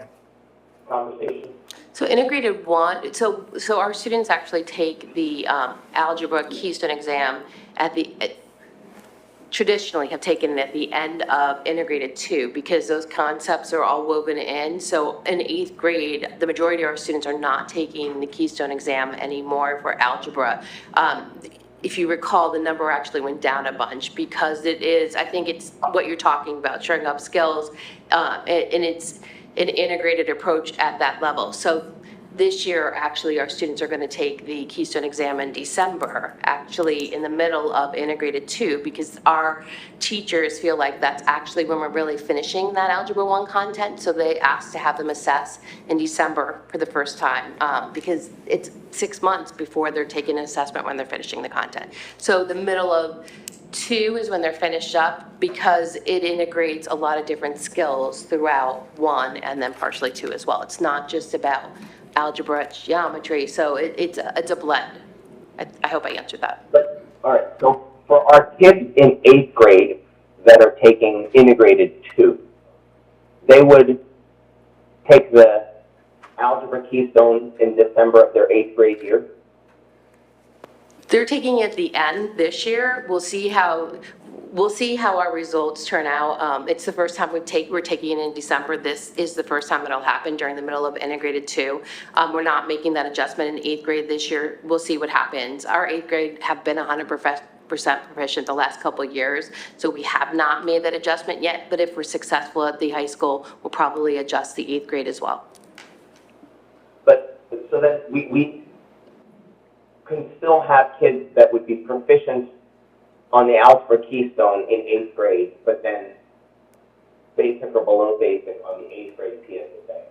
conversations? So integrated 1, so our students actually take the algebra Keystone exam traditionally have taken it at the end of integrated 2 because those concepts are all woven in. So in 8th grade, the majority of our students are not taking the Keystone exam anymore for algebra. If you recall, the number actually went down a bunch because it is, I think it's what you're talking about, showing up skills, and it's an integrated approach at that level. So this year, actually, our students are going to take the Keystone exam in December, actually in the middle of integrated 2, because our teachers feel like that's actually when we're really finishing that Algebra 1 content. So they asked to have them assess in December for the first time, because it's 6 months before they're taking an assessment when they're finishing the content. So the middle of 2 is when they're finished up because it integrates a lot of different skills throughout 1 and then partially 2 as well. It's not just about algebra, geometry, so it's a blend. I hope I answered that. But, all right, so for our kids in 8th grade that are taking integrated 2, they would take the algebra Keystone in December of their 8th grade year? They're taking it at the end this year. We'll see how our results turn out. It's the first time we're taking it in December. This is the first time it'll happen during the middle of integrated 2. We're not making that adjustment in 8th grade this year. We'll see what happens. Our 8th grade have been 100% proficient the last couple of years, so we have not made that adjustment yet, but if we're successful at the high school, we'll probably adjust the 8th grade as well. But, so that we can still have kids that would be proficient on the algebra Keystone in 8th grade, but then basic or below basic on the 8th grade PSSA.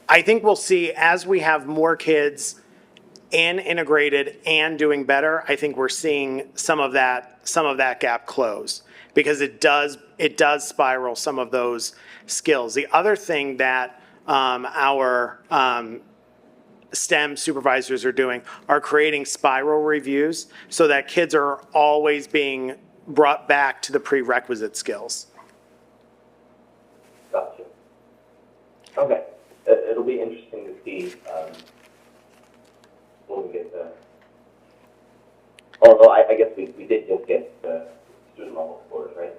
I think we'll see as we have more kids in integrated and doing better, I think we're seeing some of that gap close because it does spiral some of those skills. The other thing that our STEM supervisors are doing are creating spiral reviews so that kids are always being brought back to the prerequisite skills. Gotcha. Okay, it'll be interesting to see when we get the, although I guess we did just get the student level scores, right?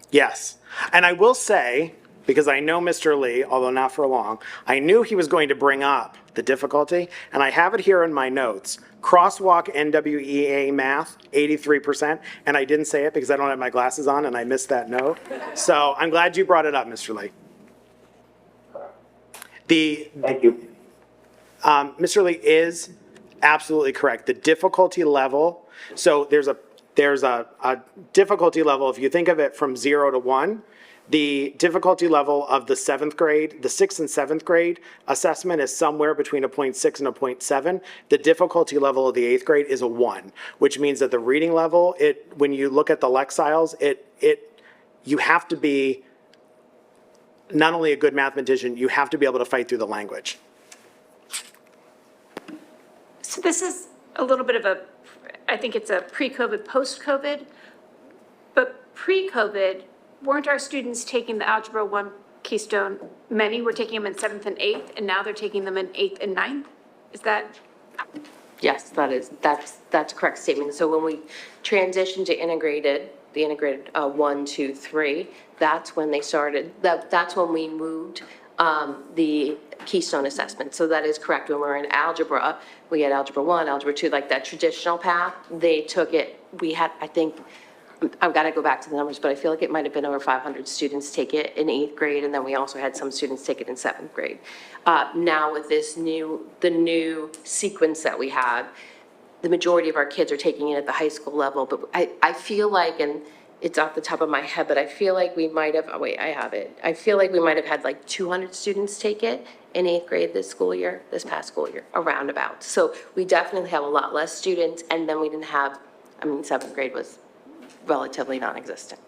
Yes, and I will say, because I know Mr. Lee, although not for long, I knew he was going to bring up the difficulty, and I have it here in my notes. Crosswalk NWEA math, 83%, and I didn't say it because I don't have my glasses on and I missed that note. So I'm glad you brought it up, Mr. Lee. Thank you. Mr. Lee is absolutely correct. The difficulty level, so there's a difficulty level, if you think of it from 0 to 1, the difficulty level of the 7th grade, the 6th and 7th grade assessment is somewhere between a 0.6 and a 0.7. The difficulty level of the 8th grade is a 1, which means that the reading level, when you look at the Lexiles, you have to be not only a good mathematician, you have to be able to fight through the language. So this is a little bit of I think it's a pre-COVID, post-COVID, but pre-COVID, weren't our students taking the Algebra 1 Keystone? Many were taking them in 7th and 8th, and now they're taking them in 8th and 9th? Is that? Yes, that's a correct statement. So when we transitioned to integrated, the integrated 1, 2, 3, that's when they started, that's when we moved the Keystone assessment. So that is correct. When we were in algebra, we had algebra 1, algebra 2, like that traditional path. They took it, we had, I think, I've got to go back to the numbers, but I feel like it might have been over 500 students take it in 8th grade, and then we also had some students take it in 7th grade. Now with the new sequence that we have, the majority of our kids are taking it at the high school level, but I feel like, and it's off the top of my head, but I feel like we might have, oh wait, I have it. I feel like we might have had like 200 students take it in 8th grade this past school year, around about. So we definitely have a lot less students, and then we didn't have, 7th grade was relatively non-existent.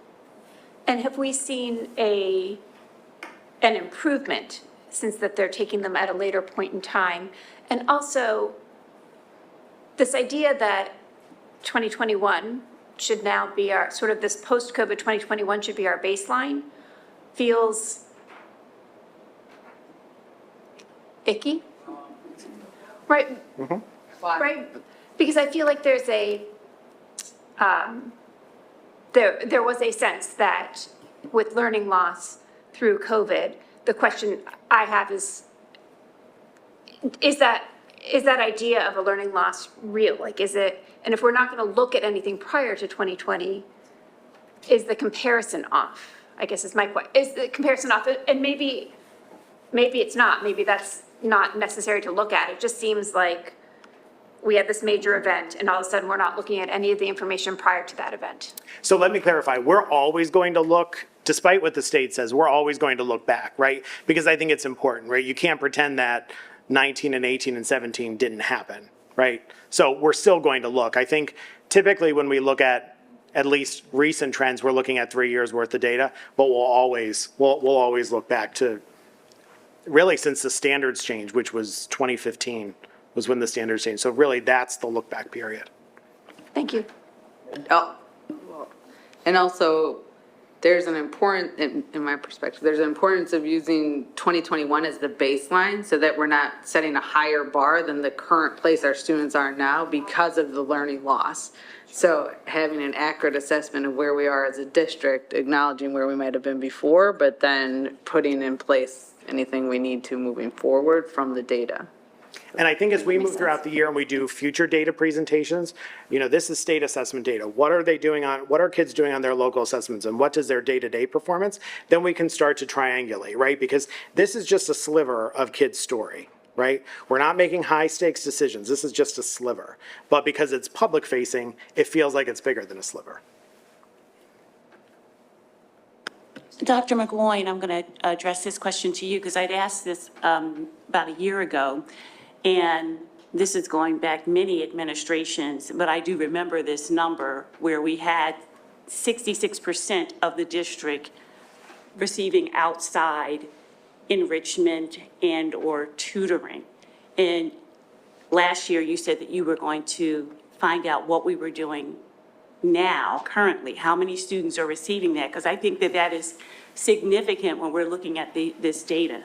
And have we seen an improvement since that they're taking them at a later point in time? And also, this idea that 2021 should now be our, sort of this post-COVID 2021 should be our baseline, feels icky? Right? Right? Because I feel like there's there was a sense that with learning loss through COVID, the question I have is that idea of a learning loss real? Like, is it, and if we're not going to look at anything prior to 2020, is the comparison off? I guess is my question. Is the comparison off? And maybe it's not. Maybe that's not necessary to look at. It just seems like we had this major event and all of a sudden we're not looking at any of the information prior to that event. So let me clarify, we're always going to look, despite what the state says, we're always going to look back, right? Because I think it's important, right? You can't pretend that 19 and 18 and 17 didn't happen, right? So we're still going to look. I think typically when we look at least recent trends, we're looking at 3 years worth of data, but we'll always look back to really since the standards change, which was 2015 was when the standards changed. So really that's the look back period. Thank you. Oh, well, and also, there's an important, in my perspective, there's an importance of using 2021 as the baseline so that we're not setting a higher bar than the current place our students are now because of the learning loss. So having an accurate assessment of where we are as a district, acknowledging where we might have been before, but then putting in place anything we need to moving forward from the data. And I think as we move throughout the year and we do future data presentations, this is state assessment data. What are kids doing on their local assessments and what does their day-to-day performance? Then we can start to triangulate, right? Because this is just a sliver of kids' story, right? We're not making high stakes decisions. This is just a sliver. But because it's public facing, it feels like it's bigger than a sliver. Dr. McGloin, I'm going to address this question to you because I'd asked this about a year ago, and this is going back many administrations, but I do remember this number where we had 66% of the district receiving outside enrichment and or tutoring. And last year you said that you were going to find out what we were doing now, currently, how many students are receiving that? Because I think that that is significant when we're looking at this data.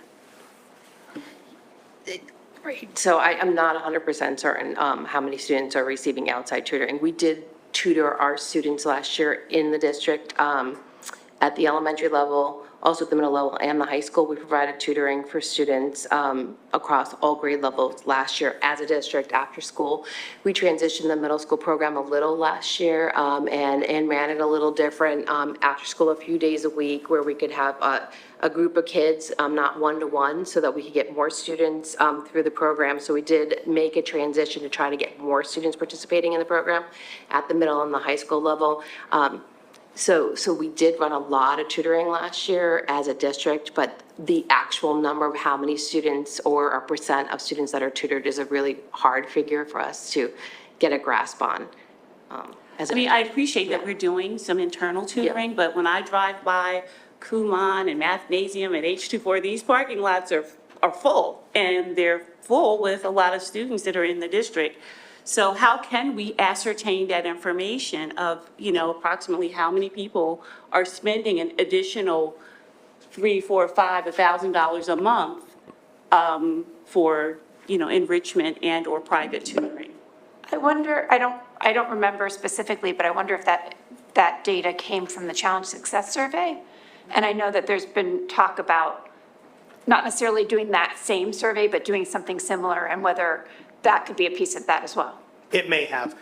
Right. So I'm not 100% certain how many students are receiving outside tutoring. We did tutor our students last year in the district at the elementary level, also at the middle level and the high school. We provided tutoring for students across all grade levels last year as a district after school. We transitioned the middle school program a little last year and ran it a little different after school a few days a week where we could have a group of kids, not one-to-one, so that we could get more students through the program. So we did make a transition to try to get more students participating in the program at the middle and the high school level. So we did run a lot of tutoring last year as a district, but the actual number of how many students or a percent of students that are tutored is a really hard figure for us to get a grasp on. I appreciate that we're doing some internal tutoring, but when I drive by Kumon and Mathnasium and H24, these parking lots are full, and they're full with a lot of students that are in the district. So how can we ascertain that information of, approximately how many people are spending an additional $3, $4, $5, $1,000 a month for, enrichment and or private tutoring? I wonder, I don't remember specifically, but I wonder if that data came from the Challenge Success Survey? And I know that there's been talk about not necessarily doing that same survey, but doing something similar, and whether that could be a piece of that as well. It may have.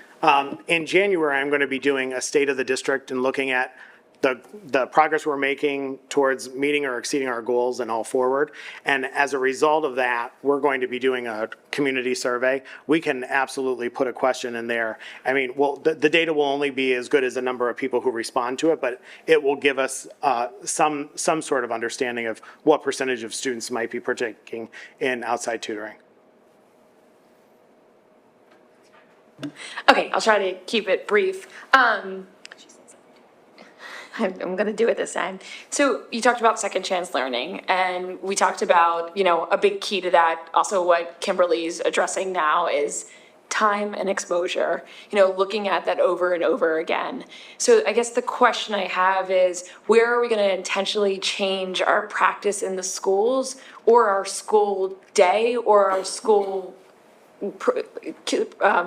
In January, I'm going to be doing a state of the district and looking at the progress we're making towards meeting or exceeding our goals and all forward. And as a result of that, we're going to be doing a community survey. We can absolutely put a question in there. I mean, well, the data will only be as good as the number of people who respond to it, but it will give us some sort of understanding of what percentage of students might be partaking in outside tutoring. Okay, I'll try to keep it brief. I'm going to do it this time. So you talked about second chance learning, and we talked about, a big key to that, also what Kimberly's addressing now is time and exposure, looking at that over and over again. So I guess the question I have is, where are we going to intentionally change our practice in the schools, or our school day, or our school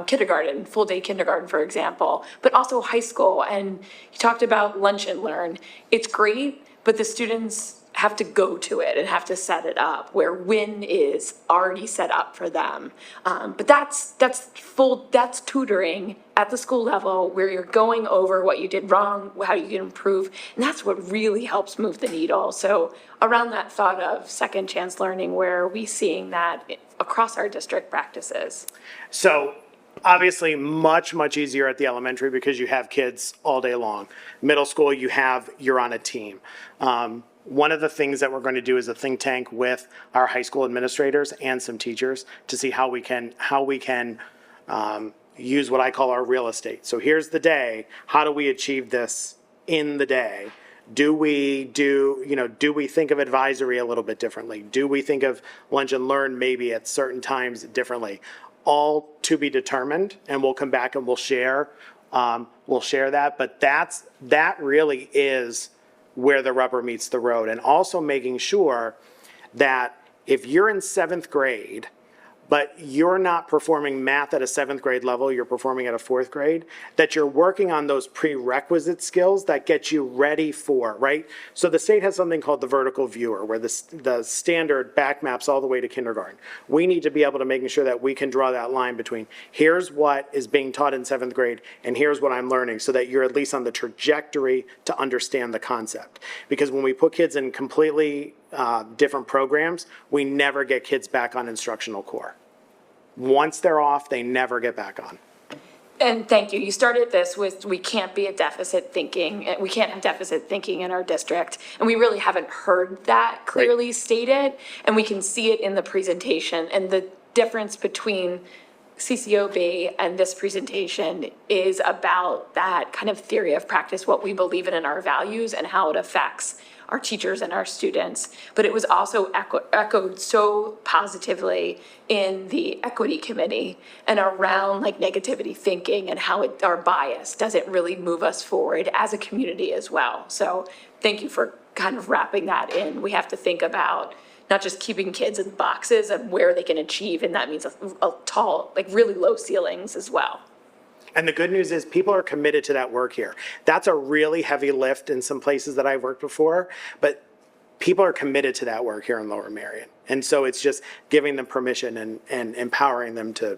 kindergarten, full day kindergarten, for example, but also high school. And you talked about lunch and learn. It's great, but the students have to go to it and have to set it up, where WIN is already set up for them. But that's tutoring at the school level, where you're going over what you did wrong, how you can improve, and that's what really helps move the needle. So around that thought of second chance learning, where are we seeing that across our district practices? So obviously much easier at the elementary because you have kids all day long. Middle school, you're on a team. One of the things that we're going to do is a think tank with our high school administrators and some teachers to see how we can use what I call our real estate. So here's the day. How do we achieve this in the day? Do we think of advisory a little bit differently? Do we think of lunch and learn maybe at certain times differently? All to be determined, and we'll come back and we'll share that. But that really is where the rubber meets the road. And also making sure that if you're in 7th grade, but you're not performing math at a 7th grade level, you're performing at a 4th grade, that you're working on those prerequisite skills that get you ready for, right? So the state has something called the vertical viewer, where the standard back maps all the way to kindergarten. We need to be able to make sure that we can draw that line between here's what is being taught in 7th grade and here's what I'm learning, so that you're at least on the trajectory to understand the concept. Because when we put kids in completely different programs, we never get kids back on instructional core. Once they're off, they never get back on. And thank you. You started this with, we can't be a deficit thinking, we can't have deficit thinking in our district. And we really haven't heard that clearly stated. And we can see it in the presentation. And the difference between CCOB and this presentation is about that kind of theory of practice, what we believe in our values, and how it affects our teachers and our students. But it was also echoed so positively in the equity committee and around like negativity thinking and how our bias doesn't really move us forward as a community as well. So thank you for kind of wrapping that in. We have to think about not just keeping kids in boxes and where they can achieve, and that means a tall, like really low ceilings as well. And the good news is people are committed to that work here. That's a really heavy lift in some places that I've worked before, but people are committed to that work here in Lower Merion. And so it's just giving them permission and empowering them to.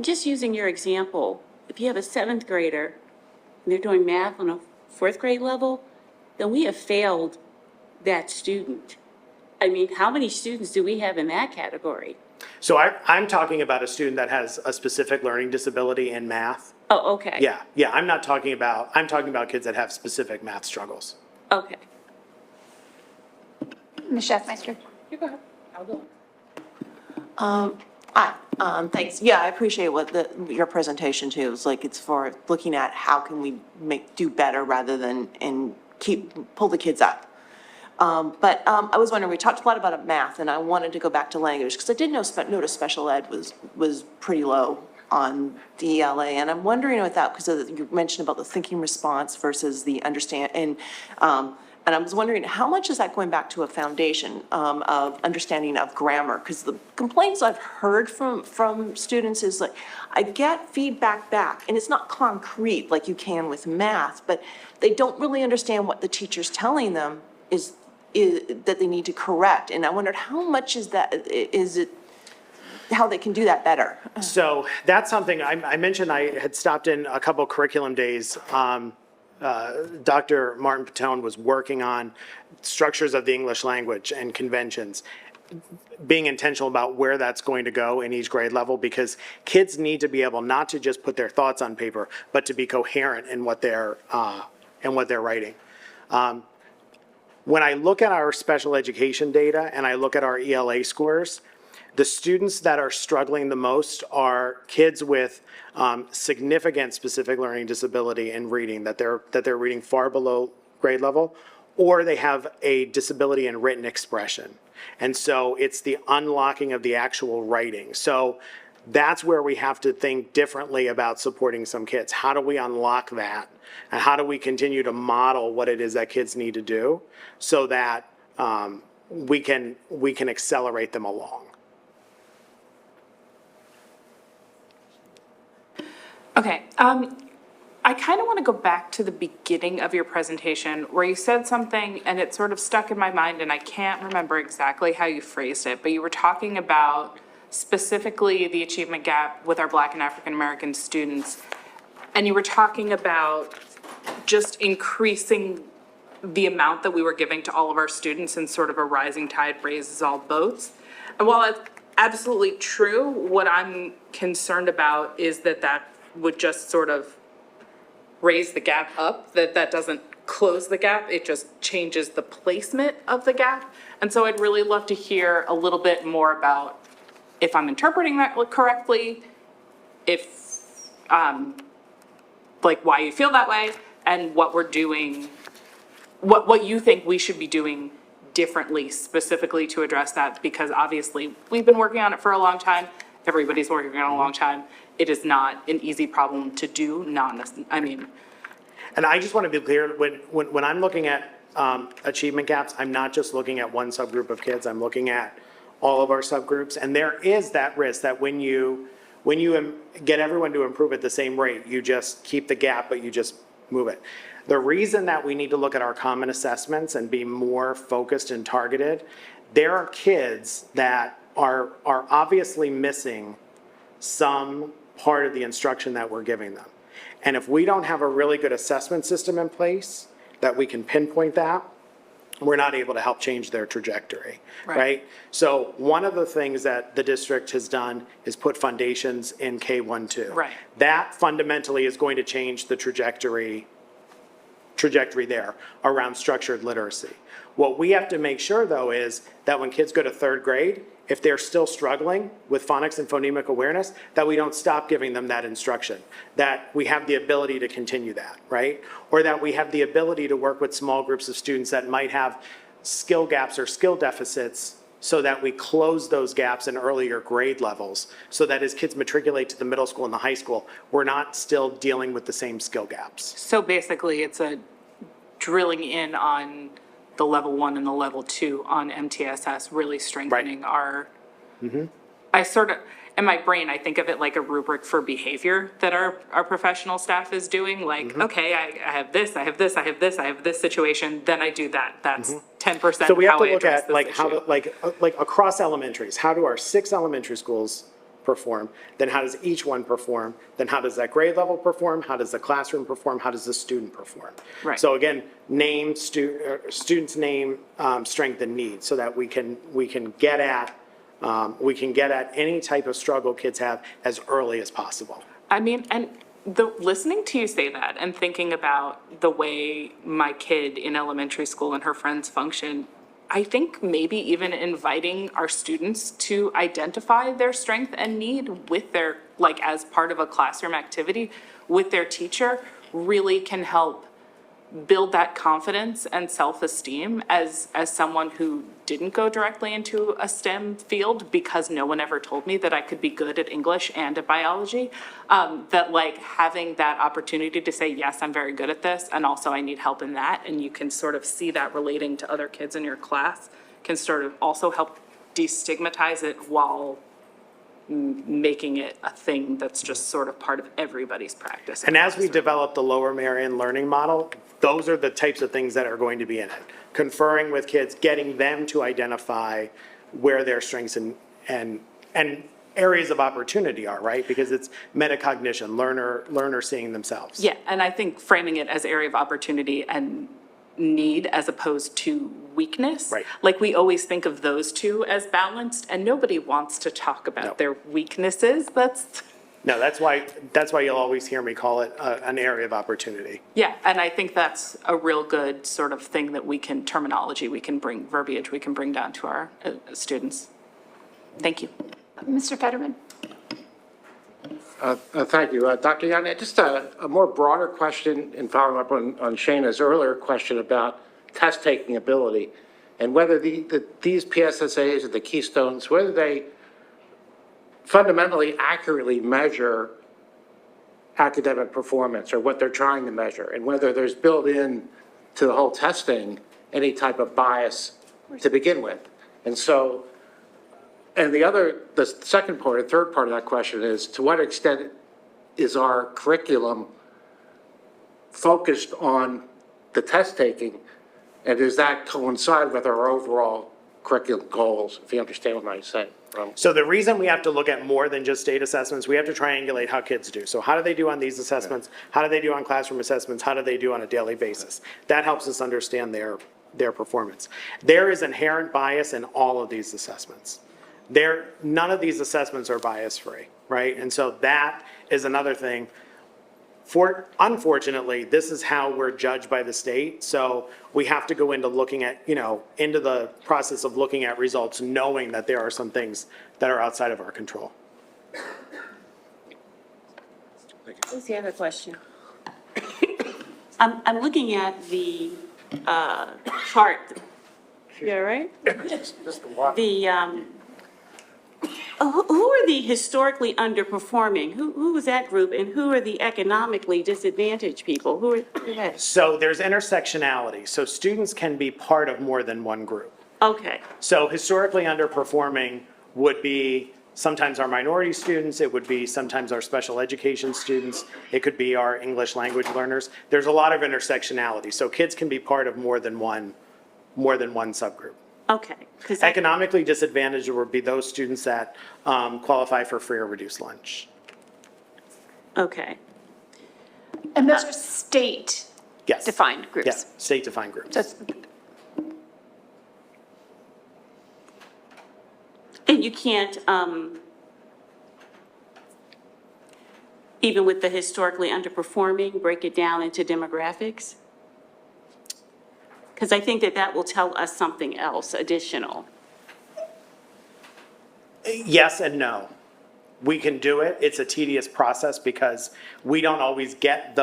Just using your example, if you have a 7th grader and they're doing math on a 4th grade level, then we have failed that student. I mean, how many students do we have in that category? So I'm talking about a student that has a specific learning disability in math. Oh, okay. Yeah, I'm talking about kids that have specific math struggles. Okay. Ms. Schaffmeister? You go ahead. I'll go. Hi, thanks. Yeah, I appreciate your presentation too. It's like, it's for looking at how can we do better rather than, pull the kids up. But I was wondering, we talked a lot about math, and I wanted to go back to language, because I did notice special ed was pretty low on the ELA, and I'm wondering with that, because you mentioned about the thinking response versus the understand, and And I was wondering, how much is that going back to a foundation of understanding of grammar? Because the complaints I've heard from students is like, I get feedback back, and it's not concrete like you can with math, but they don't really understand what the teacher's telling them is that they need to correct. And I wondered, how much is that, is it, how they can do that better? So that's something, I mentioned I had stopped in a couple curriculum days. Dr. Martin Patone was working on structures of the English language and conventions, being intentional about where that's going to go in each grade level, because kids need to be able not to just put their thoughts on paper, but to be coherent in what they're writing. When I look at our special education data and I look at our ELA scores, the students that are struggling the most are kids with significant specific learning disability in reading, that they're reading far below grade level, or they have a disability in written expression. And so it's the unlocking of the actual writing. So that's where we have to think differently about supporting some kids. How do we unlock that? And how do we continue to model what it is that kids need to do so that we can accelerate them along? Okay, I kind of want to go back to the beginning of your presentation where you said something and it sort of stuck in my mind and I can't remember exactly how you phrased it, but you were talking about specifically the achievement gap with our Black and African American students. And you were talking about just increasing the amount that we were giving to all of our students and sort of a rising tide raises all boats. And while it's absolutely true, what I'm concerned about is that that would just sort of raise the gap up, that doesn't close the gap, it just changes the placement of the gap. And so I'd really love to hear a little bit more about if I'm interpreting that correctly, if, like why you feel that way, and what we're doing, what you think we should be doing differently specifically to address that, because obviously we've been working on it for a long time, everybody's working on it a long time. It is not an easy problem to do, And I just want to be clear, when I'm looking at achievement gaps, I'm not just looking at one subgroup of kids, I'm looking at all of our subgroups. And there is that risk that when you get everyone to improve at the same rate, you just keep the gap, but you just move it. The reason that we need to look at our common assessments and be more focused and targeted, there are kids that are obviously missing some part of the instruction that we're giving them. And if we don't have a really good assessment system in place that we can pinpoint that, we're not able to help change their trajectory, right? So one of the things that the district has done is put foundations in K-1-2. Right. That fundamentally is going to change the trajectory there around structured literacy. What we have to make sure, though, is that when kids go to third grade, if they're still struggling with phonics and phonemic awareness, that we don't stop giving them that instruction, that we have the ability to continue that, right? Or that we have the ability to work with small groups of students that might have skill gaps or skill deficits so that we close those gaps in earlier grade levels, so that as kids matriculate to the middle school and the high school, we're not still dealing with the same skill gaps. So basically it's a drilling in on the level 1 and the level 2 on MTSS, really strengthening our, I sort of, in my brain, I think of it like a rubric for behavior that our professional staff is doing, like, okay, I have this, I have this, I have this, I have this situation, then I do that. That's 10% So we of have how to I look address at this like issue. how, like across elementaries, how do our 6 elementary schools perform? Then how does each one perform? Then how does that grade level perform? How does the classroom perform? How does the student perform? Right. So again, name students' name, strength and need, so that we can get at any type of struggle kids have as early as possible. I mean, and listening to you say that and thinking about the way my kid in elementary school and her friends function, I think maybe even inviting our students to identify their strength and need with their, like as part of a classroom activity with their teacher really can help build that confidence and self-esteem as someone who didn't go directly into a STEM field because no one ever told me that I could be good at English and at biology. That like having that opportunity to say, yes, I'm very good at this, and also I need help in that, and you can sort of see that relating to other kids in your class can sort of also help destigmatize it while making it a thing that's just sort of part of everybody's practice. And as we develop the Lower Merion learning model, those are the types of things that are going to be in it. Conferring with kids, getting them to identify where their strengths and areas of opportunity are, right? Because it's metacognition, learner seeing themselves. Yeah, and I think framing it as area of opportunity and need as opposed to weakness. Right. Like we always think of those two as balanced, and nobody wants to talk No. about their weaknesses. No, that's why you'll always hear me call it an area of opportunity. Yeah, and I think that's a real good sort of thing that we can, terminology, we can bring, verbiage, we can bring down to our students. Thank you. Mr. Fetterman? Thank you. Dr. Yanni, just a more broader question in following up on Shayna's earlier question about test-taking ability and whether these PSSAs or the Keystones, whether they fundamentally accurately measure academic performance or what they're trying to measure, and whether there's built in to the whole testing any type of bias to begin with. And so, and the second part, or third part of that question is, to what extent is our curriculum focused on the test taking? And does that coincide with our overall curriculum goals, if you understand what I'm saying? So the reason we have to look at more than just state assessments, we have to triangulate how kids do. So how do they do on these assessments? How do they do on classroom assessments? How do they do on a daily basis? That helps us understand their performance. There is inherent bias in all of these assessments. None of these assessments are bias-free, right? And so that is another thing. Unfortunately, this is how we're judged by the state. So we have to go into looking at, into the process of looking at results, knowing that there are some things that are outside of our control. What's the other question? I'm looking at the chart. You all right? Who are the historically underperforming? Who is that group, and who are the economically disadvantaged people? Who are that? So there's intersectionality. So students can be part of more than one group. Okay, So historically underperforming would be sometimes our minority students, it would be sometimes our special education students, it could be our English language learners. There's a lot of intersectionality. So kids can be part of more than one subgroup. okay. 'Cause Economically disadvantaged would be those students that qualify for free or reduced lunch. Okay, And those are state Yes. defined groups. Yeah, state-defined groups. So it's- and you can't, even with the historically underperforming, break it down into demographics? Because I think that will tell us something else additional. Yes and no. We can do it. It's a tedious process because we don't always get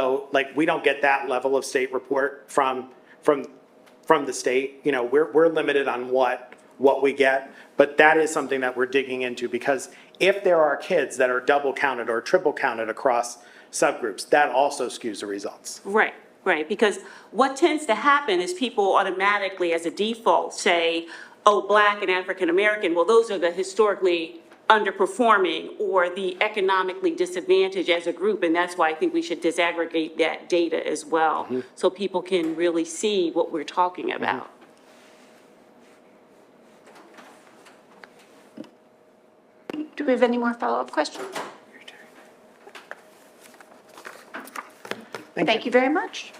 we don't get that level of state report from the state. We're limited on what we get, but that is something that we're digging into, because if there are kids that are double counted or triple counted across subgroups, that also skews the results. Right, right, because what tends to happen is people automatically, as a default, say, oh, Black and African American, well, those are the historically underperforming or the economically disadvantaged as a group, and that's why I think we should disaggregate that data as well, so people can really see what we're talking about. Do we have any more follow-up questions? Thank you very much.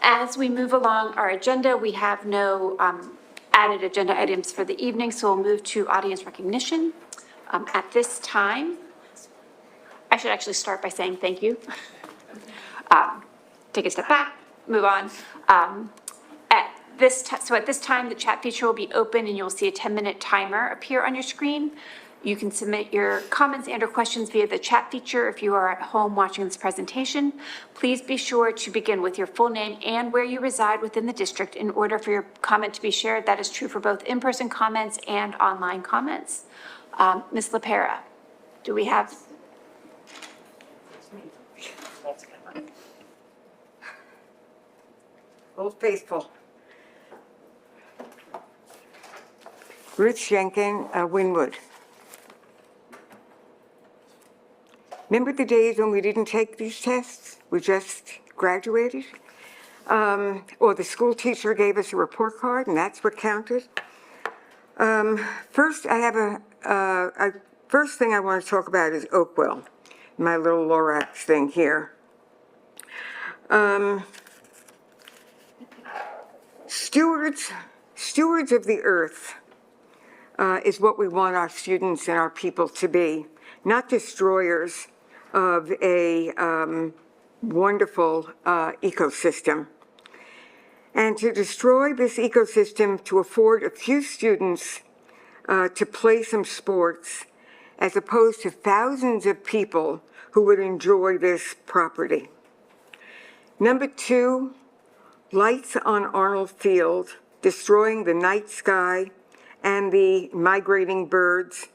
As we move along our agenda, we have no added agenda items for the evening, so we'll move to audience recognition. At this time, I should actually start by saying thank you. Take a step back, move on. So at this time, the chat feature will be open and you'll see a 10-minute timer appear on your screen. You can submit your comments and or questions via the chat feature if you are at home watching this presentation. Please be sure to begin with your full name and where you reside within the district in order for your comment to be shared. That is true for both in-person comments and online comments. Ms. LaPera, do we have? Old Faithful. Ruth Schenken, Winwood. Remember the days when we didn't take these tests? We just graduated? Or the school teacher gave us a report card and that's what counted? First, I have first thing I want to talk about is Oakwell, my little Lorax thing here. Stewards of the earth is what we want our students and our people to be, not destroyers of a wonderful ecosystem. And to destroy this ecosystem to afford a few students to play some sports as opposed to thousands of people who would enjoy this property. Number two, lights on Arnold Field, destroying the night sky and the migrating birds,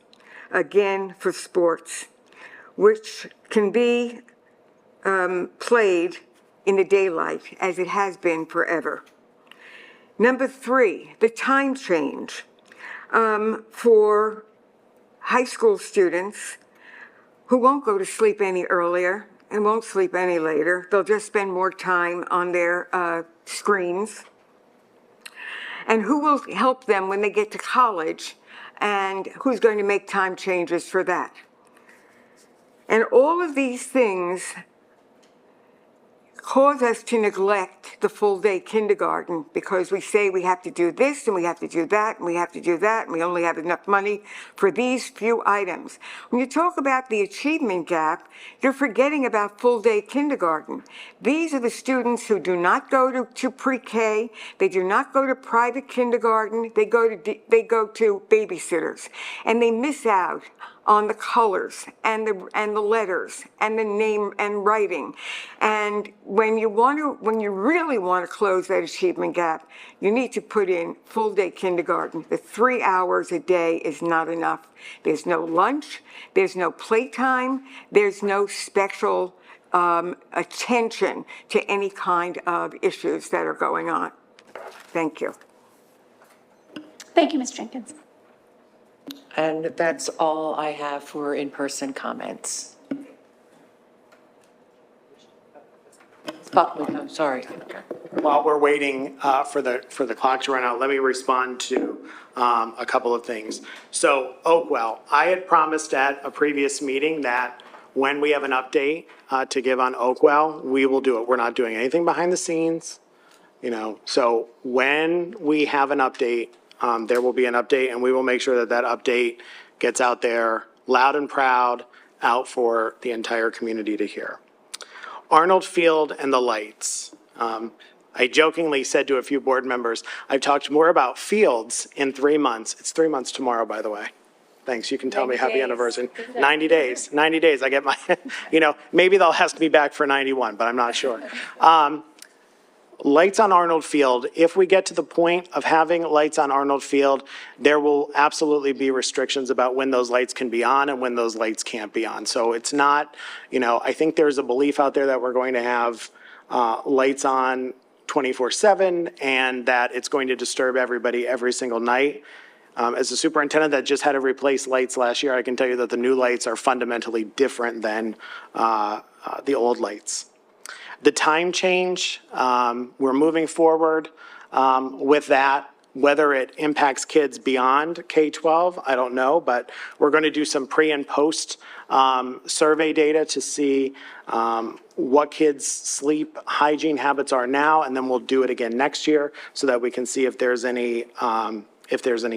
again for sports, which can be played in the daylight as it has been forever. Number three, the time change for high school students who won't go to sleep any earlier and won't sleep any later. They'll just spend more time on their screens. And who will help them when they get to college, and who's going to make time changes for that? And all of these things cause us to neglect the full-day kindergarten because we say we have to do this and we have to do that and we have to do that and we only have enough money for these few items. When you talk about the achievement gap, you're forgetting about full-day kindergarten. These are the students who do not go to pre-K, they do not go to private kindergarten, they go to babysitters, and they miss out on the colors and the letters and the name and writing. And when you really want to close that achievement gap, you need to put in full-day kindergarten. The 3 hours a day is not enough. There's no lunch, there's no playtime, there's no special attention to any kind of issues that are going on. Thank you. Thank you, Ms. Jenkins. And that's all I have for in-person comments. Buckley, I'm sorry. While we're waiting for the clock to run out, let me respond to a couple of things. So Oakwell, I had promised at a previous meeting that when we have an update to give on Oakwell, we will do it. We're not doing anything behind the scenes, you know. So when we have an update, there will be an update, and we will make sure that that update gets out there loud and proud, out for the entire community to hear. Arnold Field and the lights. I jokingly said to a few board members, I've talked more about fields in 3 months. It's 3 months tomorrow, by the way. Thanks, you can tell me happy anniversary. 90 days, 90 days, I get my, you know, maybe they'll ask me back for 91, but I'm not sure. Lights on Arnold Field, if we get to the point of having lights on Arnold Field, there will absolutely be restrictions about when those lights can be on and when those lights can't be on. So it's not, you know, I think there's a belief out there that we're going to have lights on 24/7 and that it's going to disturb everybody every single night. As a superintendent that just had to replace lights last year, I can tell you that the new lights are fundamentally different than the old lights. The time change, we're moving forward with that. Whether it impacts kids beyond K-12, I don't know, but we're going to do some pre and post survey data to see what kids' sleep hygiene habits are now, and then we'll do it again next year so that we can see if there's any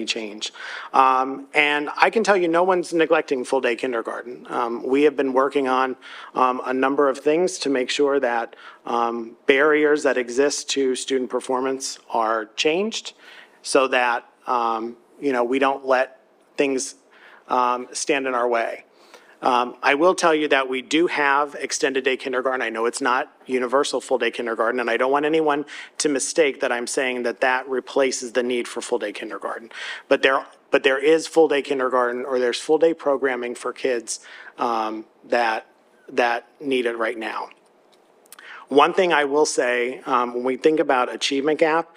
change. And I can tell you, no one's neglecting full-day kindergarten. We have been working on a number of things to make sure that barriers that exist to student performance are changed so that, you know, we don't let things stand in our way. I will tell you that we do have extended day kindergarten. I know it's not universal full-day kindergarten, and I don't want anyone to mistake that I'm saying that that replaces the need for full-day kindergarten. But there is full-day kindergarten, or there's full-day programming for kids that need it right now. One thing I will say, when we think about achievement gap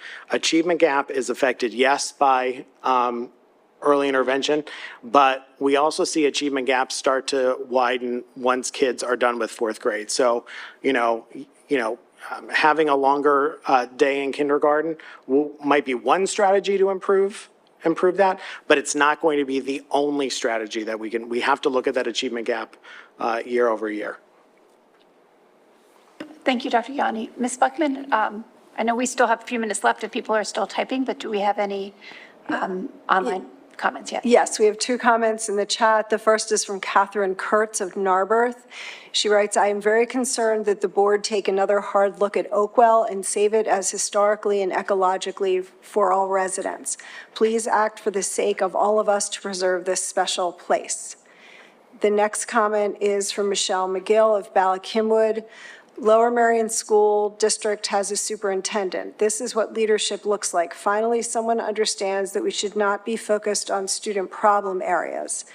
is affected, yes, by early intervention, but we also see achievement gaps start to widen once kids are done with fourth grade. So, having a longer day in kindergarten might be one strategy to improve that, but it's not going to be the only strategy that we have to look at that achievement gap year over year. Thank you, Dr. Yanni. Ms. Buckman, I know we still have a few minutes left if people are still typing, but do we have any online comments yet? Yes, we have two comments in the chat. The first is from Catherine Kurtz of Narberth. She writes, I am very concerned that the board take another hard look at Oakwell and save it as historically and ecologically for all residents. Please act for the sake of all of us to preserve this special place. The next comment is from Michelle McGill of Ballackinwood. Lower Merion School District has a superintendent. This is what leadership looks like. Finally, someone understands that we should not be focused on student problem areas.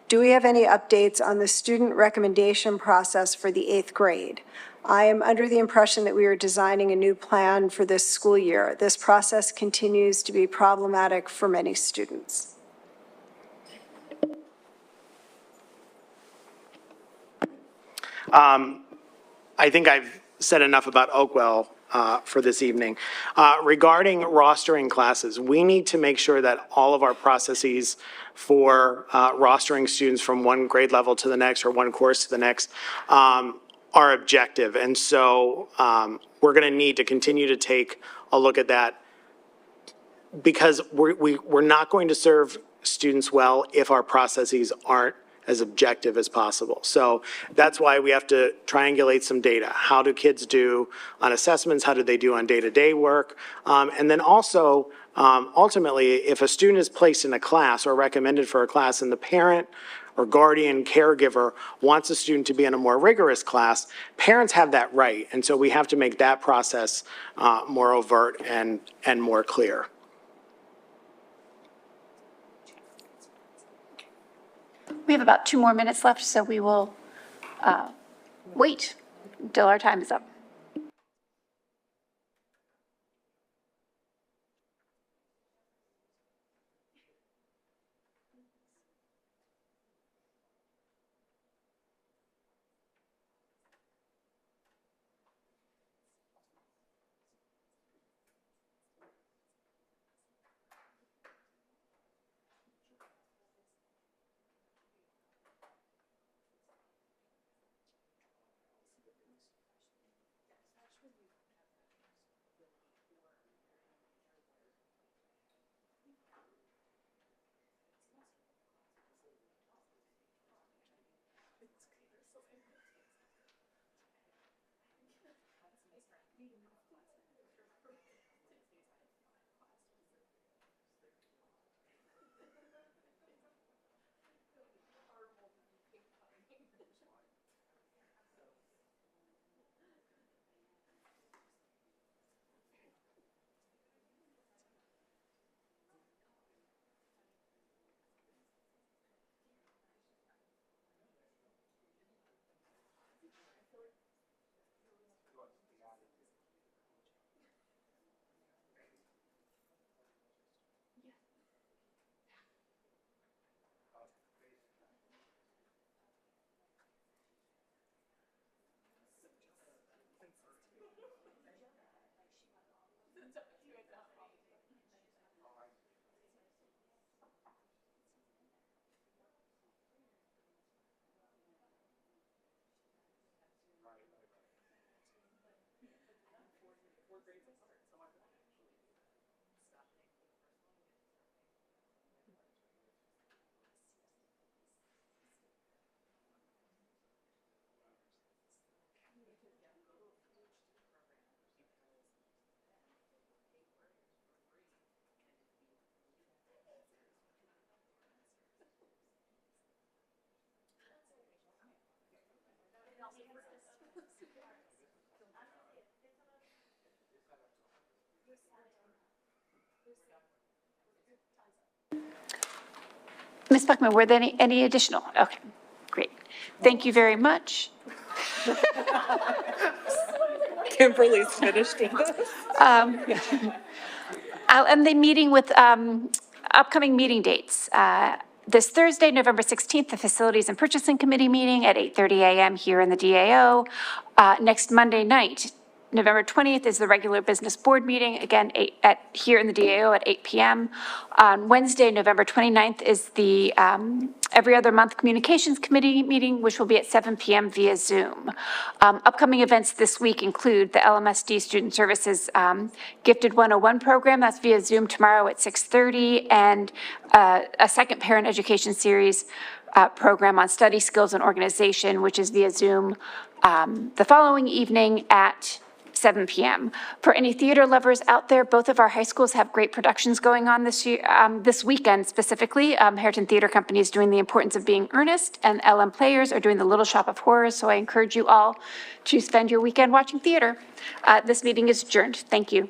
Do we have any updates on the student recommendation process for the 8th grade? I am under the impression that we are designing a new plan for this school year. This process continues to be problematic for many students. I think I've said enough about Oakwell for this evening. Regarding rostering classes, we need to make sure that all of our processes for rostering students from one grade level to the next or one course to the next are objective. And so we're going to need to continue to take a look at that, because we're not going to serve students well if our processes aren't as objective as possible. So that's why we have to triangulate some data. How do kids do on assessments? How do they do on day-to-day work? And then also, ultimately, if a student is placed in a class or recommended for a class and the parent or guardian caregiver wants a student to be in a more rigorous class, parents have that right. And so we have to make that process more overt and more clear. We have about 2 more minutes left, so we will wait until our time is up. Ms. Buckman, were there any additional? Okay, great. Thank you very much. Kimberly's finished with this. I'll end the meeting with upcoming meeting dates. This Thursday, November 16th, the Facilities and Purchasing Committee meeting at 8:30 a.m. here in the DAO. Next Monday night, November 20th, is the regular business board meeting, again, here in the DAO at 8 p.m. On Wednesday, November 29th, is the every other month Communications Committee meeting, which will be at 7 p.m. via Zoom. Upcoming events this week include the Lmsb Student Services Gifted 101 program, that's via Zoom tomorrow at 6:30, and a second parent education series program on study skills and organization, which is via Zoom the following evening at 7 p.m. For any theater lovers out there, both of our high schools have great productions going on this year, this weekend specifically. Harrington Theater Company is doing The Importance of Being Earnest, and LM Players are doing The Little Shop of Horrors, so I encourage you all to spend your weekend watching theater. This meeting is adjourned. Thank you.